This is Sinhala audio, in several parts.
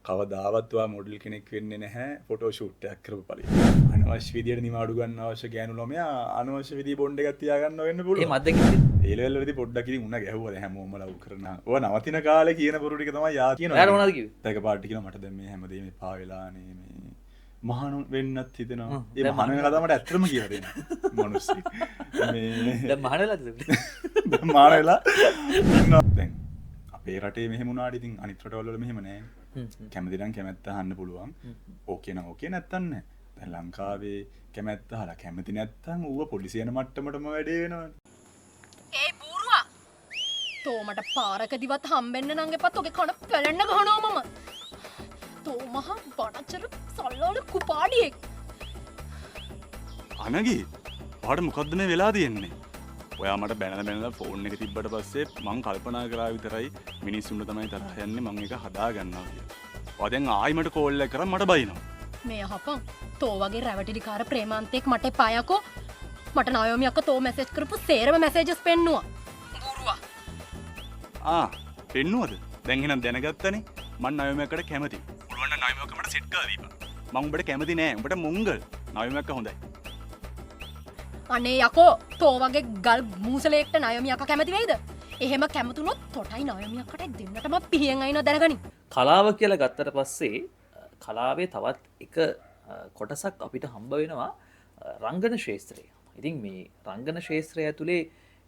කවදාවත් ඔයා මොඩල් කෙනෙක් වෙන්නේ නැහැ ෆොටෝ ෂූට් එකක් කරපු පරිදි. අනවශ්‍ය විදියට නිවාඩු ගන්න අවශ්‍ය ගෑනු ළමයා අනවශ්‍ය විදිය බොන්ඩ් එකක් තියාගන්න වෙන්න පුළුවන්. ඒ මද්දකින් ඒ ලෙවල් වලදී පොඩ්ඩක් ඉතින් උණ ගැහුවා දැන් හැමෝම ලව් කරනවා. ඔය නවතින කාලේ කියන බොරු ටික තමයි යා කියනවා. එයාට මොනවද කිව්වේ? ඒක පාටි කියනවා මට දැන් මේ හැමදේම එපා වෙලානේ මේ මහාන වෙන්නත් හිතෙනවා. ඒ මහාන වෙන කතාව මට ඇත්තටම කියලා දෙන්න. මිනිස්සු. මේ දැන් මහාන වෙලාද? දැන් මහාන වෙලා ඉන්නවා දැන්. අපේ රටේ මෙහෙම වුණාට ඉතින් අනිත් රටවල මෙහෙම නෑ. කැමති නම් කැමැත්ත අහන්න පුළුවන්. ඕකේ නම් ඕකේ නැත්තම් නෑ. දැන් ලංකාවේ කැමැත්ත අහලා කැමති නැත්තම් ඌව පොලිසිය යන මට්ටමටම වැඩේ වෙනවනේ. ඒ බූරුවා තෝ මට පාරකදිවත් හම්බෙන්න නං එපත් ඔගේ කන පැලෙන්න ගහනවා මම. තෝ මහා බඩචර සල්ලාල කුපාඩියෙක්. අනගී ඔයාට මොකද්ද මේ වෙලා තියෙන්නේ? ඔයා මට බැනලා ෆෝන් එක තිබ්බට පස්සේ මං කල්පනා කරා විතරයි මිනිස්සුන්ට තමයි තරහ යන්නේ මං එක හදා ගන්නවා කියලා. ඔයා දැන් ආයි මට කෝල් එක කරා මට බයිනවා. මේ අහපන් තෝ වගේ රැවටිලිකාර ප්‍රේමාන්තයෙක් මට එපායකෝ. මට නයෝමි අක්කා තෝ මැසේජ් කරපු සේරම මැසේජස් පෙන්නුවා. බූරුවා. පෙන්නුවද? දැන් එහෙනම් දැනගත්තනේ මං නයෝමි අක්කට කැමතියි. පුළුවන් නම් නයෝමි අක්ක මට සෙට් කරලා දීපන්. මං උඹට කැමති නෑ. උඹට මුංගල්. නයෝමි අක්ක හොඳයි. අනේ යකෝ තෝ වගේ ගල් මූසලෙක්ට නයෝමි අක්කා කැමති වෙයිද? එහෙම කැමතුනොත් තොටයි නයෝමි අක්කට දෙන්නටම පිහියෙන් අයිනව දැනගනි. කලාව කියලා ගත්තට පස්සේ කලාවේ තවත් එක කොටසක් අපිට හම්බ වෙනවා රංගන ශේත්‍රය. ඉතින් මේ රංගන ශේත්‍රය ඇතුලේ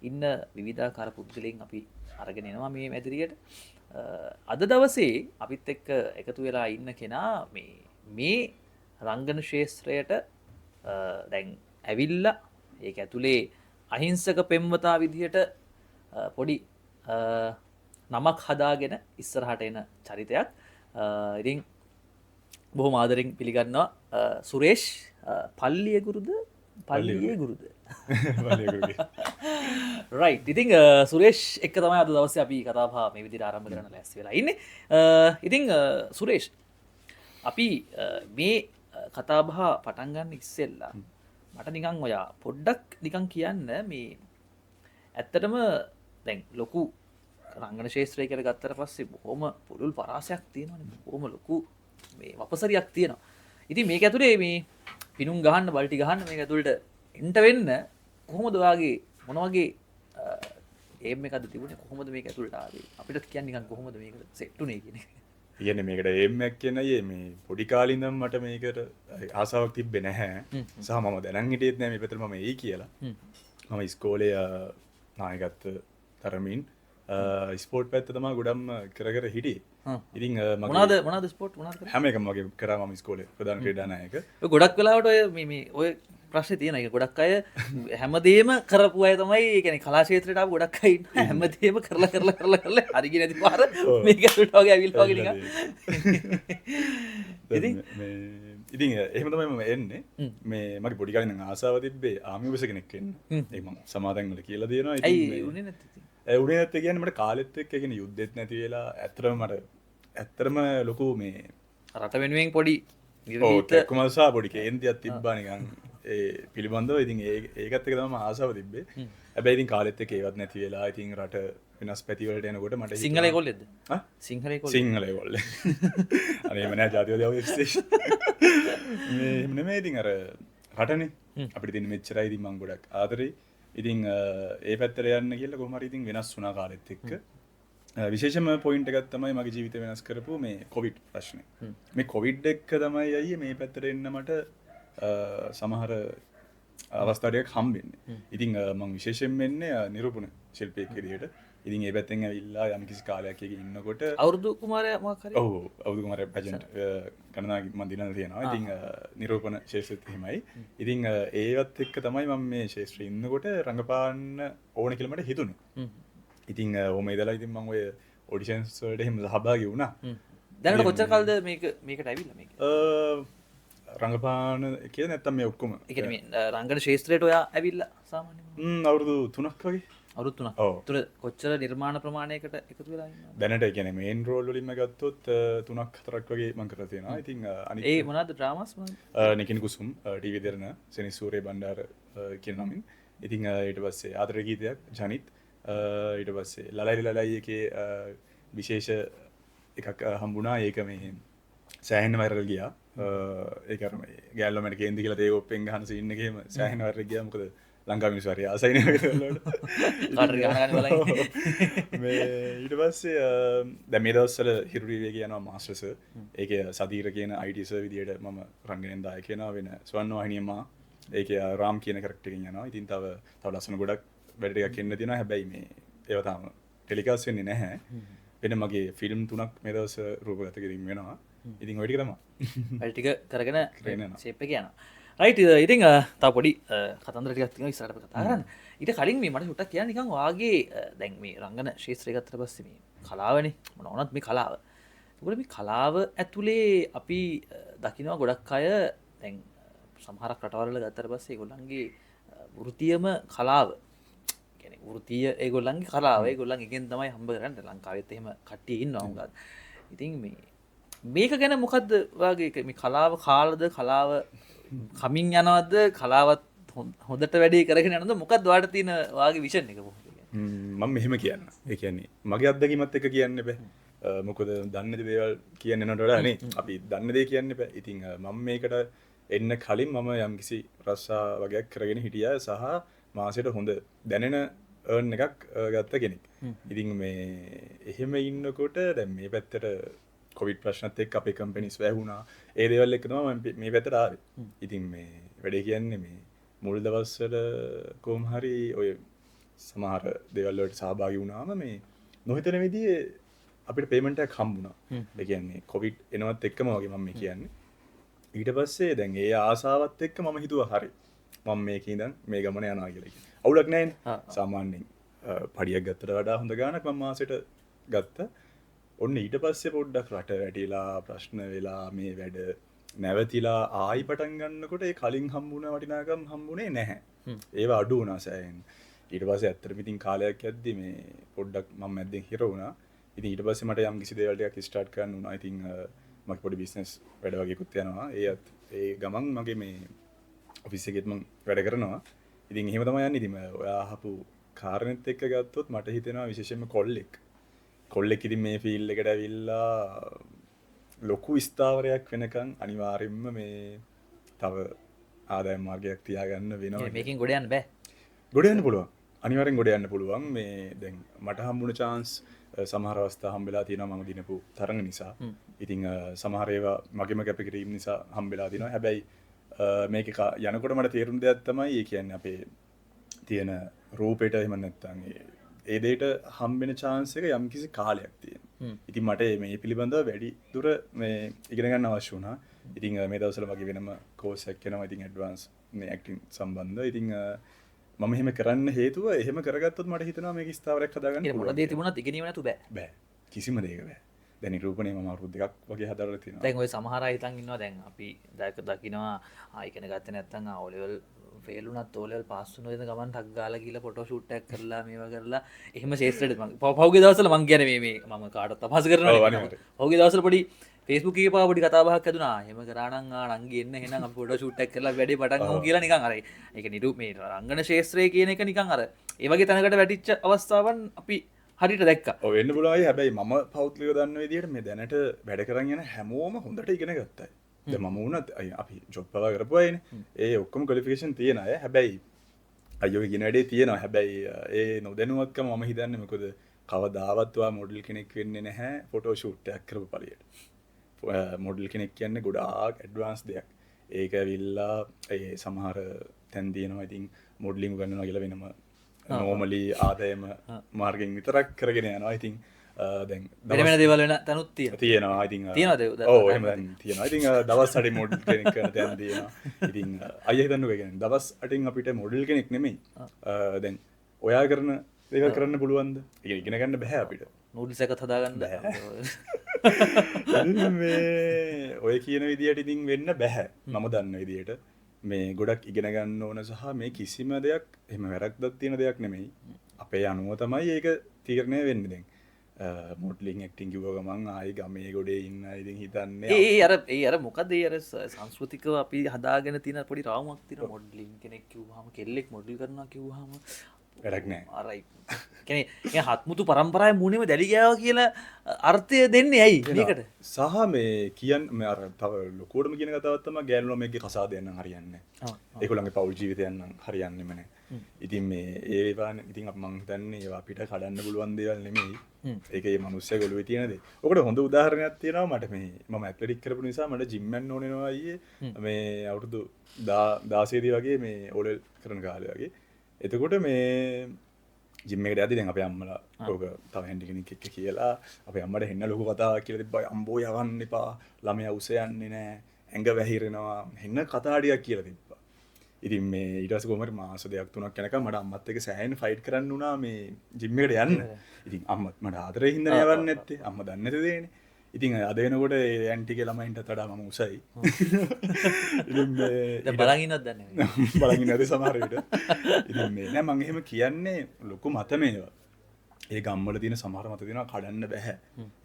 ඉන්න විවිධාකාර පුද්ගලයන් අපි අරගෙන එනවා මේ මැදිරියට. අද දවසේ අපිත් එක්ක එකතු වෙලා ඉන්න කෙනා මේ රංගන ශේත්‍රයට දැන් ඇවිල්ලා ඒක ඇතුලේ අහිංසක පෙම්වතා විදිහට පොඩි නමක් හදාගෙන ඉස්සරහට එන චරිතයක්. ඉතින් බොහොම ආදරෙන් පිළිගන්නවා සුරේෂ් පල්ලිය ගුරුද පල්ලියේ ගුරුද රයිට්. ඉතින් සුරේෂ් එක්ක තමයි අද දවසේ අපි කතා බහ මේ විදිහට ආරම්භ කරන්න ලෑස්ති වෙලා ඉන්නේ. ඉතින් සුරේෂ් අපි මේ කතා බහ පටන් ගන්න ඉස්සෙල්ලා මට නිකන් ඔයා පොඩ්ඩක් නිකන් කියන්න මේ ඇත්තටම දැන් ලොකු රංගන ශේත්‍රය කියලා ගත්තට පස්සේ බොහොම පුළුල් පරාසයක් තියෙනවානේ. බොහොම ලොකු මේ වපසරියක් තියෙනවා. ඉතින් මේක ඇතුලේ මේ පිනුම් ගහන්න බල්ටි ගහන්න මේක ඇතුළට එන්ට වෙන්න කොහොමද ඔයාගේ මොන වගේ ඒම් එකක්ද තිබුණේ? කොහොමද මේක ඇතුළට ආවේ? අපිට කියන්න නිකන් කොහොමද මේකට සෙට් උනේ කියන එක. කියන්නේ මේකට ඒම් එකක් කියන අය මේ පොඩි කාලේ ඉඳන් මට මේකට ආසාවක් තිබ්බේ නැහැ. සහ මම දැනන් හිටියෙත් නෑ මේ පැත්තට මම එයි කියලා. මම ඉස්කෝලේ නායකත්ව තරමින් ස්පෝර්ට් පැත්ත තමයි ගොඩක්ම කර හිටියේ. ඉතින් මොනවාද ස්පෝර්ට් මොනවාද කරේ? හැම එකම වගේ කරා මම ඉස්කෝලේ ප්‍රධාන ක්‍රීඩා නායක. ඔය ගොඩක් වෙලාවට ඔය ප්‍රශ්නේ තියෙන එක ගොඩක් අය හැමදේම කරපු අය තමයි ඒ කියන්නේ කලා ක්ෂේත්‍රයට ආපු ගොඩක් අය ඉන්න හැමදේම කරලා හරිය නැති පාර මේක ඇතුළට වගේ ඇවිල්ලා වගේ නිකන්. ඉතින් එහෙම තමයි මම එන්නේ. මේ මගේ පොඩි කාලේ ඉඳන් ආසාව තිබ්බේ ආමි ඔෆිසර් කෙනෙක් වෙන්න. ඒක මම සමාදන් වල කියලා දෙනවා. ඉතින් ඇයි උනේ නැත්තේ? උනේ නැත්තේ කියන්නේ මට කාලෙත් එක්ක කියන්නේ යුද්ධෙත් නැති වෙලා ඇත්තටම ලොකු මේ රට වෙනුවෙන් පොඩි කුමල්සා පොඩි කේන්තියක් තිබ්බා නිකන් ඒ පිළිබඳව. ඉතින් ඒකත් එක තමයි ආසාව තිබ්බේ. හැබැයි ඉතින් කාලෙත් එක්ක ඒවත් නැති වෙලා ඉතින් රට වෙනස් පැති වලට එනකොට මට සිංහල ඒගොල්ලෙක්ද? සිංහල ඒගොල්ලේ. අනේ මම නෑ ජාතිවාදී අවශ්‍යයි. මේ එහෙම නෙමෙයි ඉතින් අර රටනේ අපිට තියෙන මෙච්චරයි ඉතින් මම ගොඩක් ආදරෙයි. ඉතින් ඒ පැත්තට යන්න කියලා කොහොම හරි ඉතින් වෙනස් වුණා කාලෙත් එක්ක. විශේෂම පොයින්ට් එකක් තමයි මගේ ජීවිතය වෙනස් කරපු මේ කොවිඩ් ප්‍රශ්නේ. මේ කොවිඩ් එක තමයි අයියේ මේ පැත්තට එන්න මට සමහර අවස්ථා ටිකක් හම්බෙන්නේ. ඉතින් මම විශේෂයෙන් වෙන්නේ නිරූපණ ශිල්පියෙක් විදිහට. ඉතින් ඒ පැත්තෙන් ඇවිල්ලා යම් කිසි කාලයක් එක ඉන්නකොට අවුරුදු කුමාරයා මොකක් හරි අවුරුදු කුමාරයා පැජන්ට් ගණනාවක් මම දිනලා තියෙනවා. ඉතින් නිරූපණ ශාස්ත්‍රෙත් එහෙමයි. ඉතින් ඒවත් එක්ක තමයි මම මේ ශාස්ත්‍රයේ ඉන්නකොට රංගපාන්න ඕන කියලා මට හිතුනේ. ඉතින් ඔහොම ඉඳලා ඉතින් මම ඔය ඔඩිෂන්ස් වලට එහෙම සහභාගී වුණා. දැනට කොච්චර කාලද මේකට ඇවිල්ලා මේක? රංගපාන කියලා නැත්තම් මේ ඔක්කොම. ඒ කියන්නේ මේ රංගන ශාස්ත්‍රයට ඔයා ඇවිල්ලා සාමාන්‍යයෙන් අවුරුදු 3ක් වගේ. අවුරුදු 3ක්. ඒතර කොච්චර නිර්මාණ ප්‍රමාණයකට එකතු වෙලා ඉන්නවද? දැනට ඒ කියන්නේ මේන් රෝල් වලින්ම ගත්තොත් 3ක් 4ක් වගේ මම කරලා තියෙනවා. ඉතින් අනිත් ඒ මොනවාද ඩ්‍රාමාස් මොනවාද? නිකින් කුසුම් ටීවී දෙරණ සෙනසූරේ බණ්ඩාර කියන නමින්. ඉතින් ඊට පස්සේ ආදර ගීතයක් ජනිත් ඊට පස්සේ ලලයි ලලයි එකේ විශේෂ එකක් හම්බුණා. ඒක මේ සෑහෙන වෛරල් ගියා. ඒක අර මේ ගෑල්ලෝ මට කේන්ති කියලා තේ ඔප්පෙන් ගහන සීන් එකේම සෑහෙන වෛරල් ගියා. මොකද ලංකාවේ මිනිස්සු හරි ආසයි නේ වලට. කාටරි ගහන බලන්නේ. මේ ඊට පස්සේ දැන් මේ දවස්වල හිරු රිවිය කියනවා මාස්ටර්ස්. ඒකේ සදීර කියන IT සර් විදියට මම රංගනෙන් දායක වෙනවා වෙන ස්වර්ණ වාහිනියම. ඒකේ රාම් කියන කැරක්ටර් එකකින් යනවා. ඉතින් තව ලස්සන ගොඩක් වැඩ ටිකක් එන්න තියෙනවා. හැබැයි මේ ඒවා තාම ටෙලිකාස්ට් වෙන්නේ නැහැ. වෙන මගේ ෆිල්ම් 3ක් මේ දවස් රූපගත කිරීම වෙනවා. ඉතින් ඔය ටික තමයි. වැඩ ටික කරගෙන කරගෙන ෂේප් එක යනවා. රයිට් ඉතින් තව පොඩි කතන්දර ටිකක් තියෙනවා ඉස්සරහට කතා කරන්න. ඊට කලින් මේ මට චුට්ටක් කියන්න නිකන් වාගේ දැන් මේ රංගන ක්ෂේත්‍රය ගත්තට පස්සේ මේ කලාවනේ මොන වුණත් මේ කලාව. ඒකෝට මේ කලාව ඇතුලේ අපි දකිනවා ගොඩක් අය දැන් සමහරක් රටවල් වල ගත්තට පස්සේ ඒගොල්ලන්ගේ වෘත්තියම කලාව. කියන්නේ වෘත්තිය ඒගොල්ලන්ගේ කලාව. ඒගොල්ලන් එකෙන් තමයි හම්බ කරන්නේ. ලංකාවෙත් එහෙම කට්ටිය ඉන්නවා උඟක්. ඉතින් මේක ගැන මොකද්ද වාගේ මේ කලාව කාලද කලාව කමින් යනවද කලාවත් හොඳට වැඩේ කරගෙන යනවද මොකක්ද ඔයාලට තියෙන වාගේ විෂන් එක කොහොමද කියන්නේ? මම මෙහෙම කියන්න. ඒ කියන්නේ මගේ අත්දැකීමත් එක්ක කියන්න බෑ. මොකද දන්න දේවල් කියන්න යනවට වඩා නේ අපි දන්න දේ කියන්න බෑ. ඉතින් මම මේකට එන්න කලින් මම යම්කිසි රස්සා වගේක් කරගෙන හිටියා සහ මාසෙට හොඳ දැනෙන earn එකක් ගත්ත කෙනෙක්. ඉතින් මේ එහෙම ඉන්නකොට දැන් මේ පැත්තට කොවිඩ් ප්‍රශ්නත් එක්ක අපේ කම්පැනිස් වැහුණා. ඒ දේවල් එක්ක තමයි මම මේ පැත්තට ආවේ. ඉතින් මේ වැඩේ කියන්නේ මේ මුල් දවස්වල කොහොම හරි ඔය සමහර දේවල් වලට සහභාගී වුණාම මේ නොහිතන විදිහේ අපිට පේමන්ට් එකක් හම්බුණා. ඒ කියන්නේ කොවිඩ් එනවත් එක්කම වගේ මම මේ කියන්නේ. ඊට පස්සේ දැන් ඒ ආසාවත් එක්ක මම හිතුවා හරි. මම මේකේ ඉඳන් මේ ගමන යනවා කියලා. අවුලක් නැහැනේ. සාමාන්‍යයෙන් පඩියක් ගත්තට වඩා හොඳ ගාණක් මම මාසෙට ගත්තා. ඔන්න ඊට පස්සේ පොඩ්ඩක් රට වැටිලා ප්‍රශ්න වෙලා මේ වැඩ නැවතිලා ආයි පටන් ගන්නකොට ඒ කලින් හම්බුණ වටිනාකම් හම්බුනේ නැහැ. ඒවා අඩු වුණා සෑහෙන. ඊට පස්සේ ඇත්තටම ඉතින් කාලයක් යද්දි මේ පොඩ්ඩක් මම මැද්දෙන් හිර වුණා. ඉතින් ඊට පස්සේ මට යම් කිසි දේවල් ටිකක් ස්ටාර්ට් කරන්න වුණා. ඉතින් මගේ පොඩි බිස්නස් වැඩ වගේකුත් යනවා. ඒ ගමන් මගේ මේ ඔෆිස් එකෙත් මම වැඩ කරනවා. ඉතින් එහෙම තමයි යන්නේ. ඉතින් ඔයා අහපු කාරණෙත් එක්ක ගත්තොත් මට හිතෙනවා විශේෂයෙන්ම කොල්ලෙක් ඉතින් මේ ෆීල්ඩ් එකට ඇවිල්ලා ලොකු ස්ථාවරයක් වෙනකන් අනිවාර්යෙන්ම මේ තව ආදායම් මාර්ගයක් තියාගන්න වෙනවා. මේකෙන් ගොඩ යන්න බෑ. ගොඩ යන්න පුළුවන්. අනිවාර්යෙන් ගොඩ යන්න පුළුවන්. මේ දැන් මට හම්බුණ chance සමහර අවස්ථා හම්බෙලා තියෙනවා මම දිනපු තරඟ නිසා. ඉතින් සමහර ඒවා මගේම කැපකිරීම නිසා හම්බෙලා තියෙනවා. හැබැයි මේක යනකොට මට තේරුම් දෙයක් තමයි ඒ කියන්නේ අපේ තියෙන රූපේට එහෙම නැත්නම් ඒ දෙයට හම්බෙන chance එක යම්කිසි කාලයක් තියෙනවා. ඉතින් මට මේ පිළිබඳව වැඩි දුර මේ ඉගෙන ගන්න අවශ්‍ය වුණා. ඉතින් මේ දවස්වල මගේ වෙනම course එකක් යනවා. ඉතින් advance මේ acting සම්බන්ධ. ඉතින් මම එහෙම කරන්න හේතුව එහෙම කරගත්තොත් මට හිතෙනවා මේක ස්ථාවරයක් හදාගන්න පුළුවන්. මොන දේ තිබුණත් ඉගෙනීම නැතු බෑ. බෑ. කිසිම දෙයක බෑ. දැන් නිරූපණය මම අවුරුදු 2ක් වගේ හදාලා තියෙනවා. දැන් ওই සමහර අය හිතන් ඉන්නවා දැන් අපි දකිනවා ඉගෙන ගත්තේ නැත්නම් O level ෆේල් වුණත් O level පාස් වුණා වෙන ගමන් ටක් ගාලා ගිහලා ෆොටෝ ෂූට් එකක් කරලා මේවා කරලා එහෙම ශේෂ්ත්‍රයට මම පහුගිය දවස්වල මම කියන්නේ මේ මම කාටවත් අපහාස කරනවා. පහුගිය දවස්වල පොඩි Facebook එකේ පාව පොඩි කතා බහක් ඇදුනා. එහෙම කරා නම් නංගි එන්න එහෙනම් අපි ෆොටෝ ෂූට් එකක් කරලා වැඩේ පටන් ගමු කියලා නිකන් අර ඒක මේ රංගන ශේෂ්ත්‍රය කියන එක නිකන් අර ඒ වගේ තැනකට වැටිච්ච අවස්ථාවන් අපි හරියට දැක්කා. ඔව් වෙන්න පුළුවන්. හැබැයි මම පෞද්ගලිකව දන්න විදිහට මේ දැනට වැඩ කරන් යන හැමෝම හොඳට ඉගෙන ගත්තා. දැන් මම වුණත් අපි ජොබ් පවා කරපු අයනේ. ඒ ඔක්කොම ක්වොලිෆිකේෂන් තියෙන අය. හැබැයි අයියෝ ඉගෙන වැඩේ තියෙනවා. හැබැයි ඒ නොදැනුවත්කම මම හිතන්නේ මොකද කවදාවත් ඔයා මොඩල් කෙනෙක් වෙන්නේ නැහැ ෆොටෝ ෂූට් එකක් කරපු පළියට. මොඩල් කෙනෙක් කියන්නේ ගොඩාක් ඇඩ්වාන්ස් දෙයක්. ඒක ඇවිල්ලා ඒ සමහර තැන් තියෙනවා. ඉතින් මොඩලින් උගන්වනවා කියලා වෙනම නෝමලි ආදායම මාර්ගෙන් විතරක් කරගෙන යනවා. ඉතින් දැන් වෙන දේවල් වෙන තැනුත් තියෙනවා. ඉතින් තියෙනවද? ඔව් එහෙම තියෙනවා. ඉතින් දවස් 8 මොඩල් කෙනෙක් කරන තැන් තියෙනවා. ඉතින් අයියා හිතන්නකෝ කියන්නේ දවස් 8න් අපිට මොඩල් කෙනෙක් නෙමෙයි. දැන් ඔයා කරන දේවල් කරන්න පුළුවන්ද? ඉගෙන ගන්න බෑ අපිට. නූඩ්ල්ස් එකත් හදාගන්න බෑ. මේ ඔය කියන විදියට ඉතින් වෙන්න බෑ. මම දන්න විදියට මේ ගොඩක් ඉගෙන ගන්න ඕන සහ මේ කිසිම දෙයක් එහෙම වැරද්දක් තියෙන දෙයක් නෙමෙයි. අපේ අනුව තමයි ඒක තීරණය වෙන්නේ දැන්. මොඩලින් ඇක්ටිං කිව්ව ගමන් ආයි ගමේ ගොඩේ ඉන්න ඉතින් හිතන්නේ ඒ අර මොකද ඒ අර සංස්කෘතිකව අපි හදාගෙන තියෙන පොඩි රාමුවක් තියෙන මොඩලින් කෙනෙක් කිව්වහම කෙල්ලෙක් මොඩල් කරනවා කිව්වහම වැඩක් නෑ. අරයි කෙනෙ හත්මුතු පරම්පරාය මුණම දැලිගාව කියලා අර්ථය දෙන්නේ ඇයි මේකට සහ මේ කියන් මේ අර තව ලොකෝටම කියන කතාවත්තම ගෑනුල මේගේ කසාදයන්න හරියන්න ඒකුළන්ගේ පවුල් ජීවිතයන්න හරියන්නෙම නෑ. ඉතින් මේ ඒවා ඉතින් අප මං හිතන්නේ ඒවා අපිට කඩන්න පුළුවන් දේවල් නෙමෙයි. ඒකේ මනුස්සය ගොළුවේ තියෙන දේ. ඔකට හොඳ උදාහරණයක් තියෙනවා මට මේ මම ඇත්ලටික් කරපු නිසා මට ජිම් යන්න ඕන වෙනවා අයියේ. මේ අවුරුදු 16 දී වගේ මේ ඕලෙල් කරන කාලේ වගේ. එතකොට මේ ජිම් එකට යද්දි දැන් අපේ අම්මලා ඕක තව හැන්ඩි කෙනෙක් එක්ක කියලා අපේ අම්මට හෙන්න ලොකු කතාවක් කියලා තිබ්බා අම්බෝ යවන්න එපා ළමයා උස යන්නේ නැහැ ඇඟ වැහිරෙනවා හෙන්න කතාඩියක් කියලා තිබ්බා. ඉතින් මේ ඊට පස්සේ කොහමද මාස දෙකක් තුනක් යනකම් මට අම්මත් එක්ක සෑහෙන ෆයිට් කරන්න වුණා මේ ජිම් එකට යන්න. ඉතින් අම්මත් මට ආදරේ හින්දා යවන්නේ නැත්තේ. අම්මා දන්නේ නැති දේනේ. ඉතින් අද වෙනකොට ඒ ඇන්ටිගේ ළමයින්ටත් වඩා මම උසයි. ඉතින් මේ බලන් ඉන්නවද දන්නේ නැහැ. බලන් ඉන්නද සමහර විට. ඉතින් මේ නෑ මම එහෙම කියන්නේ ලොකු මත මේවා. ඒ ගම්වල තියෙන සමහර මත තියෙනවා කඩන්න බෑ.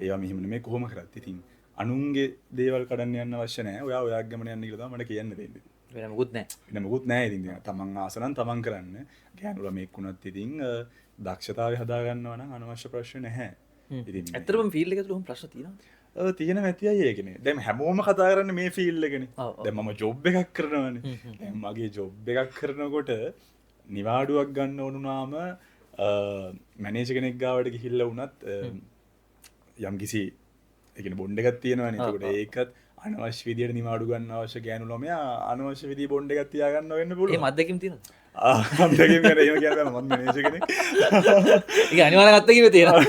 ඒවා මෙහෙම නෙමෙයි කොහොම කරත්. ඉතින් අනුන්ගේ දේවල් කඩන්න යන්න අවශ්‍ය නැහැ. ඔයා ඔයාගේ ගමන යන්න කියලා තමයි මට කියන්න දෙන්නේ. වෙන මොකුත් නැහැ. වෙන මොකුත් නැහැ. ඉතින් තමන් ආස නම් තමන් කරන්න. ගෑනු ළමෙක් වුණත් ඉතින් දක්ෂතාවය හදා ගන්නවා නම් අනවශ්‍ය ප්‍රශ්න නැහැ. ඉතින් ඇත්තටම ෆීල්ඩ් එක තුල ප්‍රශ්න තියෙනවා. තියෙන ඇතියි ඒකනේ. දැන් හැමෝම කතා කරන්නේ මේ ෆීල්ඩ් එකනේ. දැන් මම ජොබ් එකක් කරනවානේ. දැන් මගේ ජොබ් එකක් කරනකොට නිවාඩුවක් ගන්න ඕනුනාම මැනේජර් කෙනෙක් ගාවට ගිහිල්ලා වුණත් යම්කිසි ඒ කියන්නේ බොන්ඩ් එකක් තියෙනවානේ. ඒකට ඒකත් අනවශ්‍ය විදියට නිවාඩු ගන්න අවශ්‍ය ගෑනු ළමයා අනවශ්‍ය විදිය බොන්ඩ් එකක් තියා ගන්න වෙන්න පුළුවන්. ඒ මද්දකින් තියෙනවද? මද්දකින් කියන එහෙම කියන්නේ මම මැනේජර් කෙනෙක්. ඒක අනිවාර්යෙන් අත්දැකීම තියෙනවා.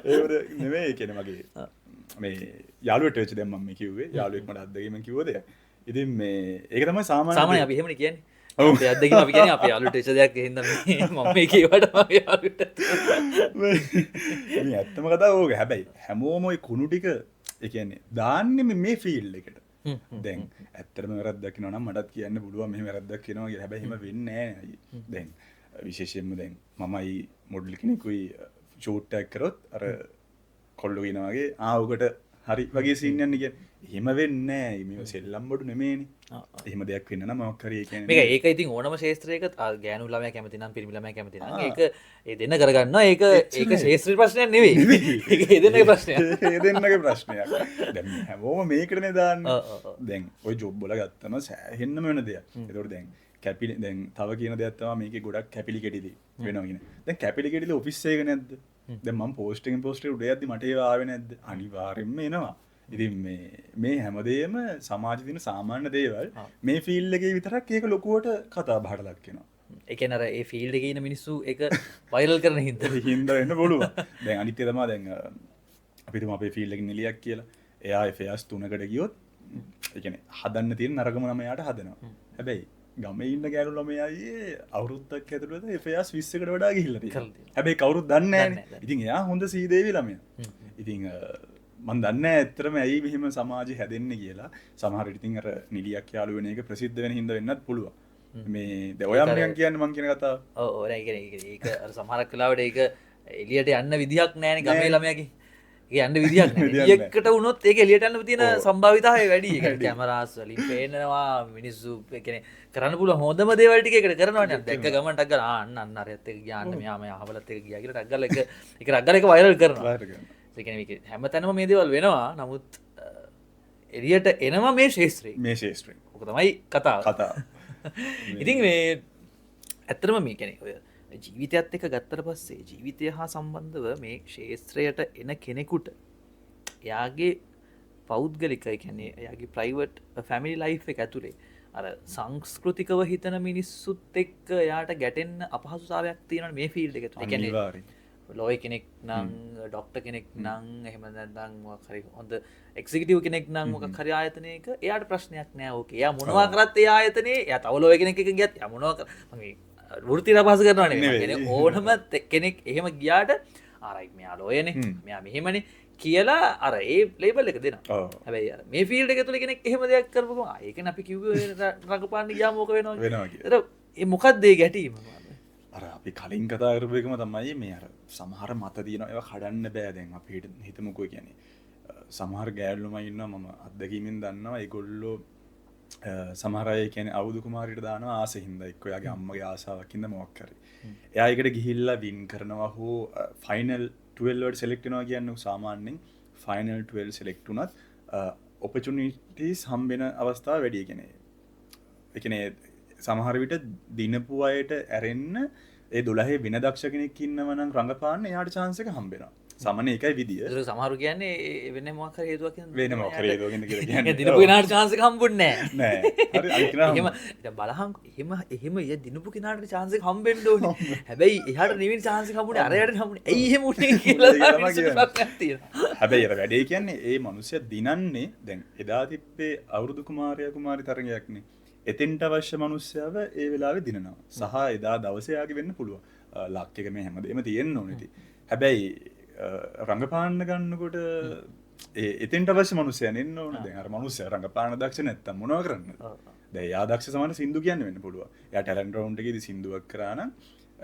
ඒක නෙමෙයි කියන්නේ මගේ මේ යාළුවෙක් වෙච්ච දැන් මම මේ කිව්වේ යාළුවෙක් මට අත්දැකීම කිව්ව දෙයක්. ඉතින් මේ ඒක තමයි සාමාන්‍ය අපි එහෙමනේ කියන්නේ. අපේ අත්දැකීම අපි කියන්නේ අපේ යාළුවට වෙච්ච දෙයක් හින්දා මේ මම මේ කියවට මගේ යාළුවට. මේ ඇත්තම කතාව ඕක. හැබැයි හැමෝම ওই කුණු ටික ඒ කියන්නේ දාන්නේ මේ ෆීල්ඩ් එකට. දැන් ඇත්තටම වැරද්දක් කියනවා නම් මටත් කියන්න පුළුවන් මෙහෙම වැරද්දක් කියනවා කියලා. හැබැයි එහෙම වෙන්නේ නැහැ. දැන් විශේෂයෙන්ම දැන් මමයි මොඩල් කෙනෙකුයි ෂූට් එකක් කරොත් අර කොල්ලෝ කියනවා වගේ ආවකට හරි වගේ සීන් යන්නේ කියන්නේ. එහෙම වෙන්නේ නැහැ. මේක සෙල්ලම් බඩු නෙමෙයිනේ. එහෙම දෙයක් වෙන්න නම් මොකක් හරි ඒ කියන්නේ මේක ඒක ඉතින් ඕනම ශාස්ත්‍රයක ගෑනු ළමයා කැමති නම් පිරිමි ළමයා කැමති නම් ඒක ඒ දෙන්න කරගන්නවා. ඒක ශාස්ත්‍රීය ප්‍රශ්නයක් නෙවෙයි. ඒක ඒ දෙන්නගේ ප්‍රශ්නයක්. ඒ දෙන්නගේ ප්‍රශ්නයක්. දැන් හැමෝම මේකටනේ දාන්නේ. දැන් ওই ජොබ් වල ගත්තම සෑහෙන්නම වෙන දෙයක්. ඒතකොට දැන් කැපිලි දැන් තව කියන දෙයක් තමයි මේකේ ගොඩක් කැපිලි කෙටිලි වෙනවා කියන. දැන් කැපිලි කෙටිලි ඔෆිස් එකක නැද්ද? දැන් මම පෝස්ට් එකෙන් උඩ යද්දි මට ඒව ආවේ නැද්ද? අනිවාර්යෙන්ම එනවා. ඉතින් මේ හැමදේම සමාජ දින සාමාන්‍ය දේවල් මේ ෆීල්ඩ් එකේ විතරක් ඒක ලොකුවට කතා බහට ලක් වෙනවා. ඒ කියන්නේ අර ඒ ෆීල්ඩ් එකේ ඉන්න මිනිස්සු ඒක වයිරල් කරන හින්දා හින්දා වෙන්න පුළුවන්. දැන් අනිත් එක තමයි දැන් අපිටම අපේ ෆීල්ඩ් එකේ නිලියක් කියලා. එයා FAS 3කට ගියොත් ඒ කියන්නේ හදන්න තියෙන නරකම ළමයාට හදනවා. හැබැයි ගමේ ඉන්න ගෑනු ළමයායි අවුරුද්දක් ඇතුළත FAS 20කට වඩා ගිහිල්ලා තියෙනවා. හැබැයි කවුරුත් දන්නේ නැහැ. ඉතින් එයා හොඳ සීදේවි ළමයා. ඉතින් මන් දන්නේ ඇත්තටම ඇයි මෙහෙම සමාජය හැදෙන්නේ කියලා. සමහර විට ඉතින් අර නිලියක් යාළු වෙන එක ප්‍රසිද්ධ වෙන හින්දා වෙන්නත් පුළුවන්. මේ දැන් ඔයාම නිකන් කියන්නේ මං කියන කතාව. ඔව් ඔව් ඒක අර සමහරක් වෙලාවට ඒක එළියට යන්න විදියක් නැහැනේ ගමේ ළමයාගේ. ඒක යන්න විදියක් නැහැ. එකට වුණොත් ඒක එළියට යන්න තියෙන සම්භාවිතාවය වැඩි. ඒක කැමරාස් වලින් පේනවා මිනිස්සු ඒ කියන්නේ කරන්න පුළුවන් හොඳම දේවල් ටික ඒකට කරනවනේ. දැක්ක ගමන් ටක් ගාලා අන්න අරයත් එක්ක ගියාන්න මෙයා මම අහවලත් එක්ක ගියා කියලා ටක් ගාලා ඒක ටක් ගාලා ඒක වයිරල් කරනවා. හැම තැනම මේ දේවල් වෙනවා. නමුත් එළියට එනවා මේ ශාස්ත්‍රයේ. මේ ශාස්ත්‍රයේ. ඔක තමයි කතාව. ඉතින් මේ ඇත්තටම මේ කියන්නේ ඔය ජීවිතයත් එක්ක ගත්තට පස්සේ ජීවිතය හා සම්බන්ධව මේ ශාස්ත්‍රයට එන කෙනෙකුට එයාගේ පෞද්ගලික ඒ කියන්නේ එයාගේ ප්‍රයිවට් ෆැමිලි ලයිෆ් එක ඇතුලේ අර සංස්කෘතිකව හිතන මිනිස්සුත් එක්ක එයාට ගැටෙන්න අපහසුතාවයක් තියෙනවා මේ ෆීල්ඩ් එක ඇතුලේ. ඒ කියන්නේ ලෝය කෙනෙක් නම් ඩොක්ටර් කෙනෙක් නම් එහෙම නැත්නම් මොකක් හරි හොඳ එක්සිකියුටිව් කෙනෙක් නම් මොකක් හරි ආයතනයක එයාට ප්‍රශ්නයක් නෑ. ඕකේ. එයා මොනවා කරත් ඒ ආයතනයේ එයා තව ලෝය කෙනෙක් එක ගියත් එයා මොනවා කර මගේ වෘත්තිය අපහසු කරනවා නෙමෙයි. කියන්නේ ඕනම කෙනෙක් එහෙම ගියාට ආරයි මෙයා ලෝයනේ. මෙයා මෙහෙමනේ කියලා අර ඒ ලේබල් එක දෙනවා. හැබැයි අර මේ ෆීල්ඩ් එක තුල කෙනෙක් එහෙම දෙයක් කරපුවම ඒකනේ අපි කිව්වේ රඟපාන්න ගියාම ඕක වෙනවා කියලා. ඒ මොකක්ද ඒ ගැටීම? අර අපි කලින් කතා කරපු එකම තමයි මේ අර සමහර මත තියෙනවා ඒවා කඩන්න බෑ. දැන් අපි හිතමුකෝ කියන්නේ සමහර ගෑනු ළමයි ඉන්නවා මම අත්දැකීමෙන් දන්නවා ඒගොල්ලෝ සමහර අය කියන්නේ අවුදු කුමාරයට දානවා ආසෙ හින්දා එක්ක එයාගේ අම්මගේ ආසාවක් හින්දා මොකක් හරි. එයා ඒකට ගිහිල්ලා වින් කරනවා හෝ ෆයිනල් 12 වලට සිලෙක්ට් වෙනවා කියන්නේ සාමාන්‍යයෙන් ෆයිනල් 12 සිලෙක්ට් වුණත් ඔපචුනිටිස් හම්බෙන අවස්ථාව වැඩි කියන්නේ. ඒ කියන්නේ සමහර විට දිනපු අයට ඇරෙන්න ඒ 12 වෙන දක්ෂ කෙනෙක් ඉන්නව නම් රඟපාන්න එයාට chance එක හම්බෙනවා. සාමාන්‍ය ඒකයි විදිය. ඒක සමහරු කියන්නේ වෙන මොකක් හරි හේතුවක් වෙන මොකක් හරි හේතුවකින් කියලා කියන්නේ. දිනපු කෙනාට chance එක හම්බුන්නේ නෑ. හරි අනිත් කෙනා එහෙම දැන් බලහන් එහෙම ය දිනපු කෙනාට chance එක හම්බෙන්න ඕනේ. හැබැයි එහාට නෙවෙයි chance එක හම්බුනේ අරයට හම්බුනේ. ඇයි එහෙම උනේ කියලා තියෙනවා. හැබැයි අර වැඩේ කියන්නේ ඒ මිනිස්සු දිනන්නේ දැන් එදා තිබ්බේ අවුරුදු කුමාරයා තරගයක්නේ. එතෙන්ට අවශ්‍ය මිනිස්සයව ඒ වෙලාවේ දිනනවා. සහ එදා දවසේ යාගේ වෙන්න පුළුවන්. ලක් එක මේ හැමදේම තියෙන්න ඕනේ ඉතින්. හැබැයි රංගපාන්න ගන්නකොට එතෙන්ට අවශ්‍ය මනුස්සයන් එන්න ඕන. දැන් අර මනුස්සයා රංගපාන දක්ෂ නැත්තම් මොනව කරන්නද? දැන් එයා දක්ෂ සමාන සින්දු කියන්න වෙන්න පුළුවන්. එයා ටැලන්ට් රවුන්ඩ් එකේදී සින්දුවක් කරා නම්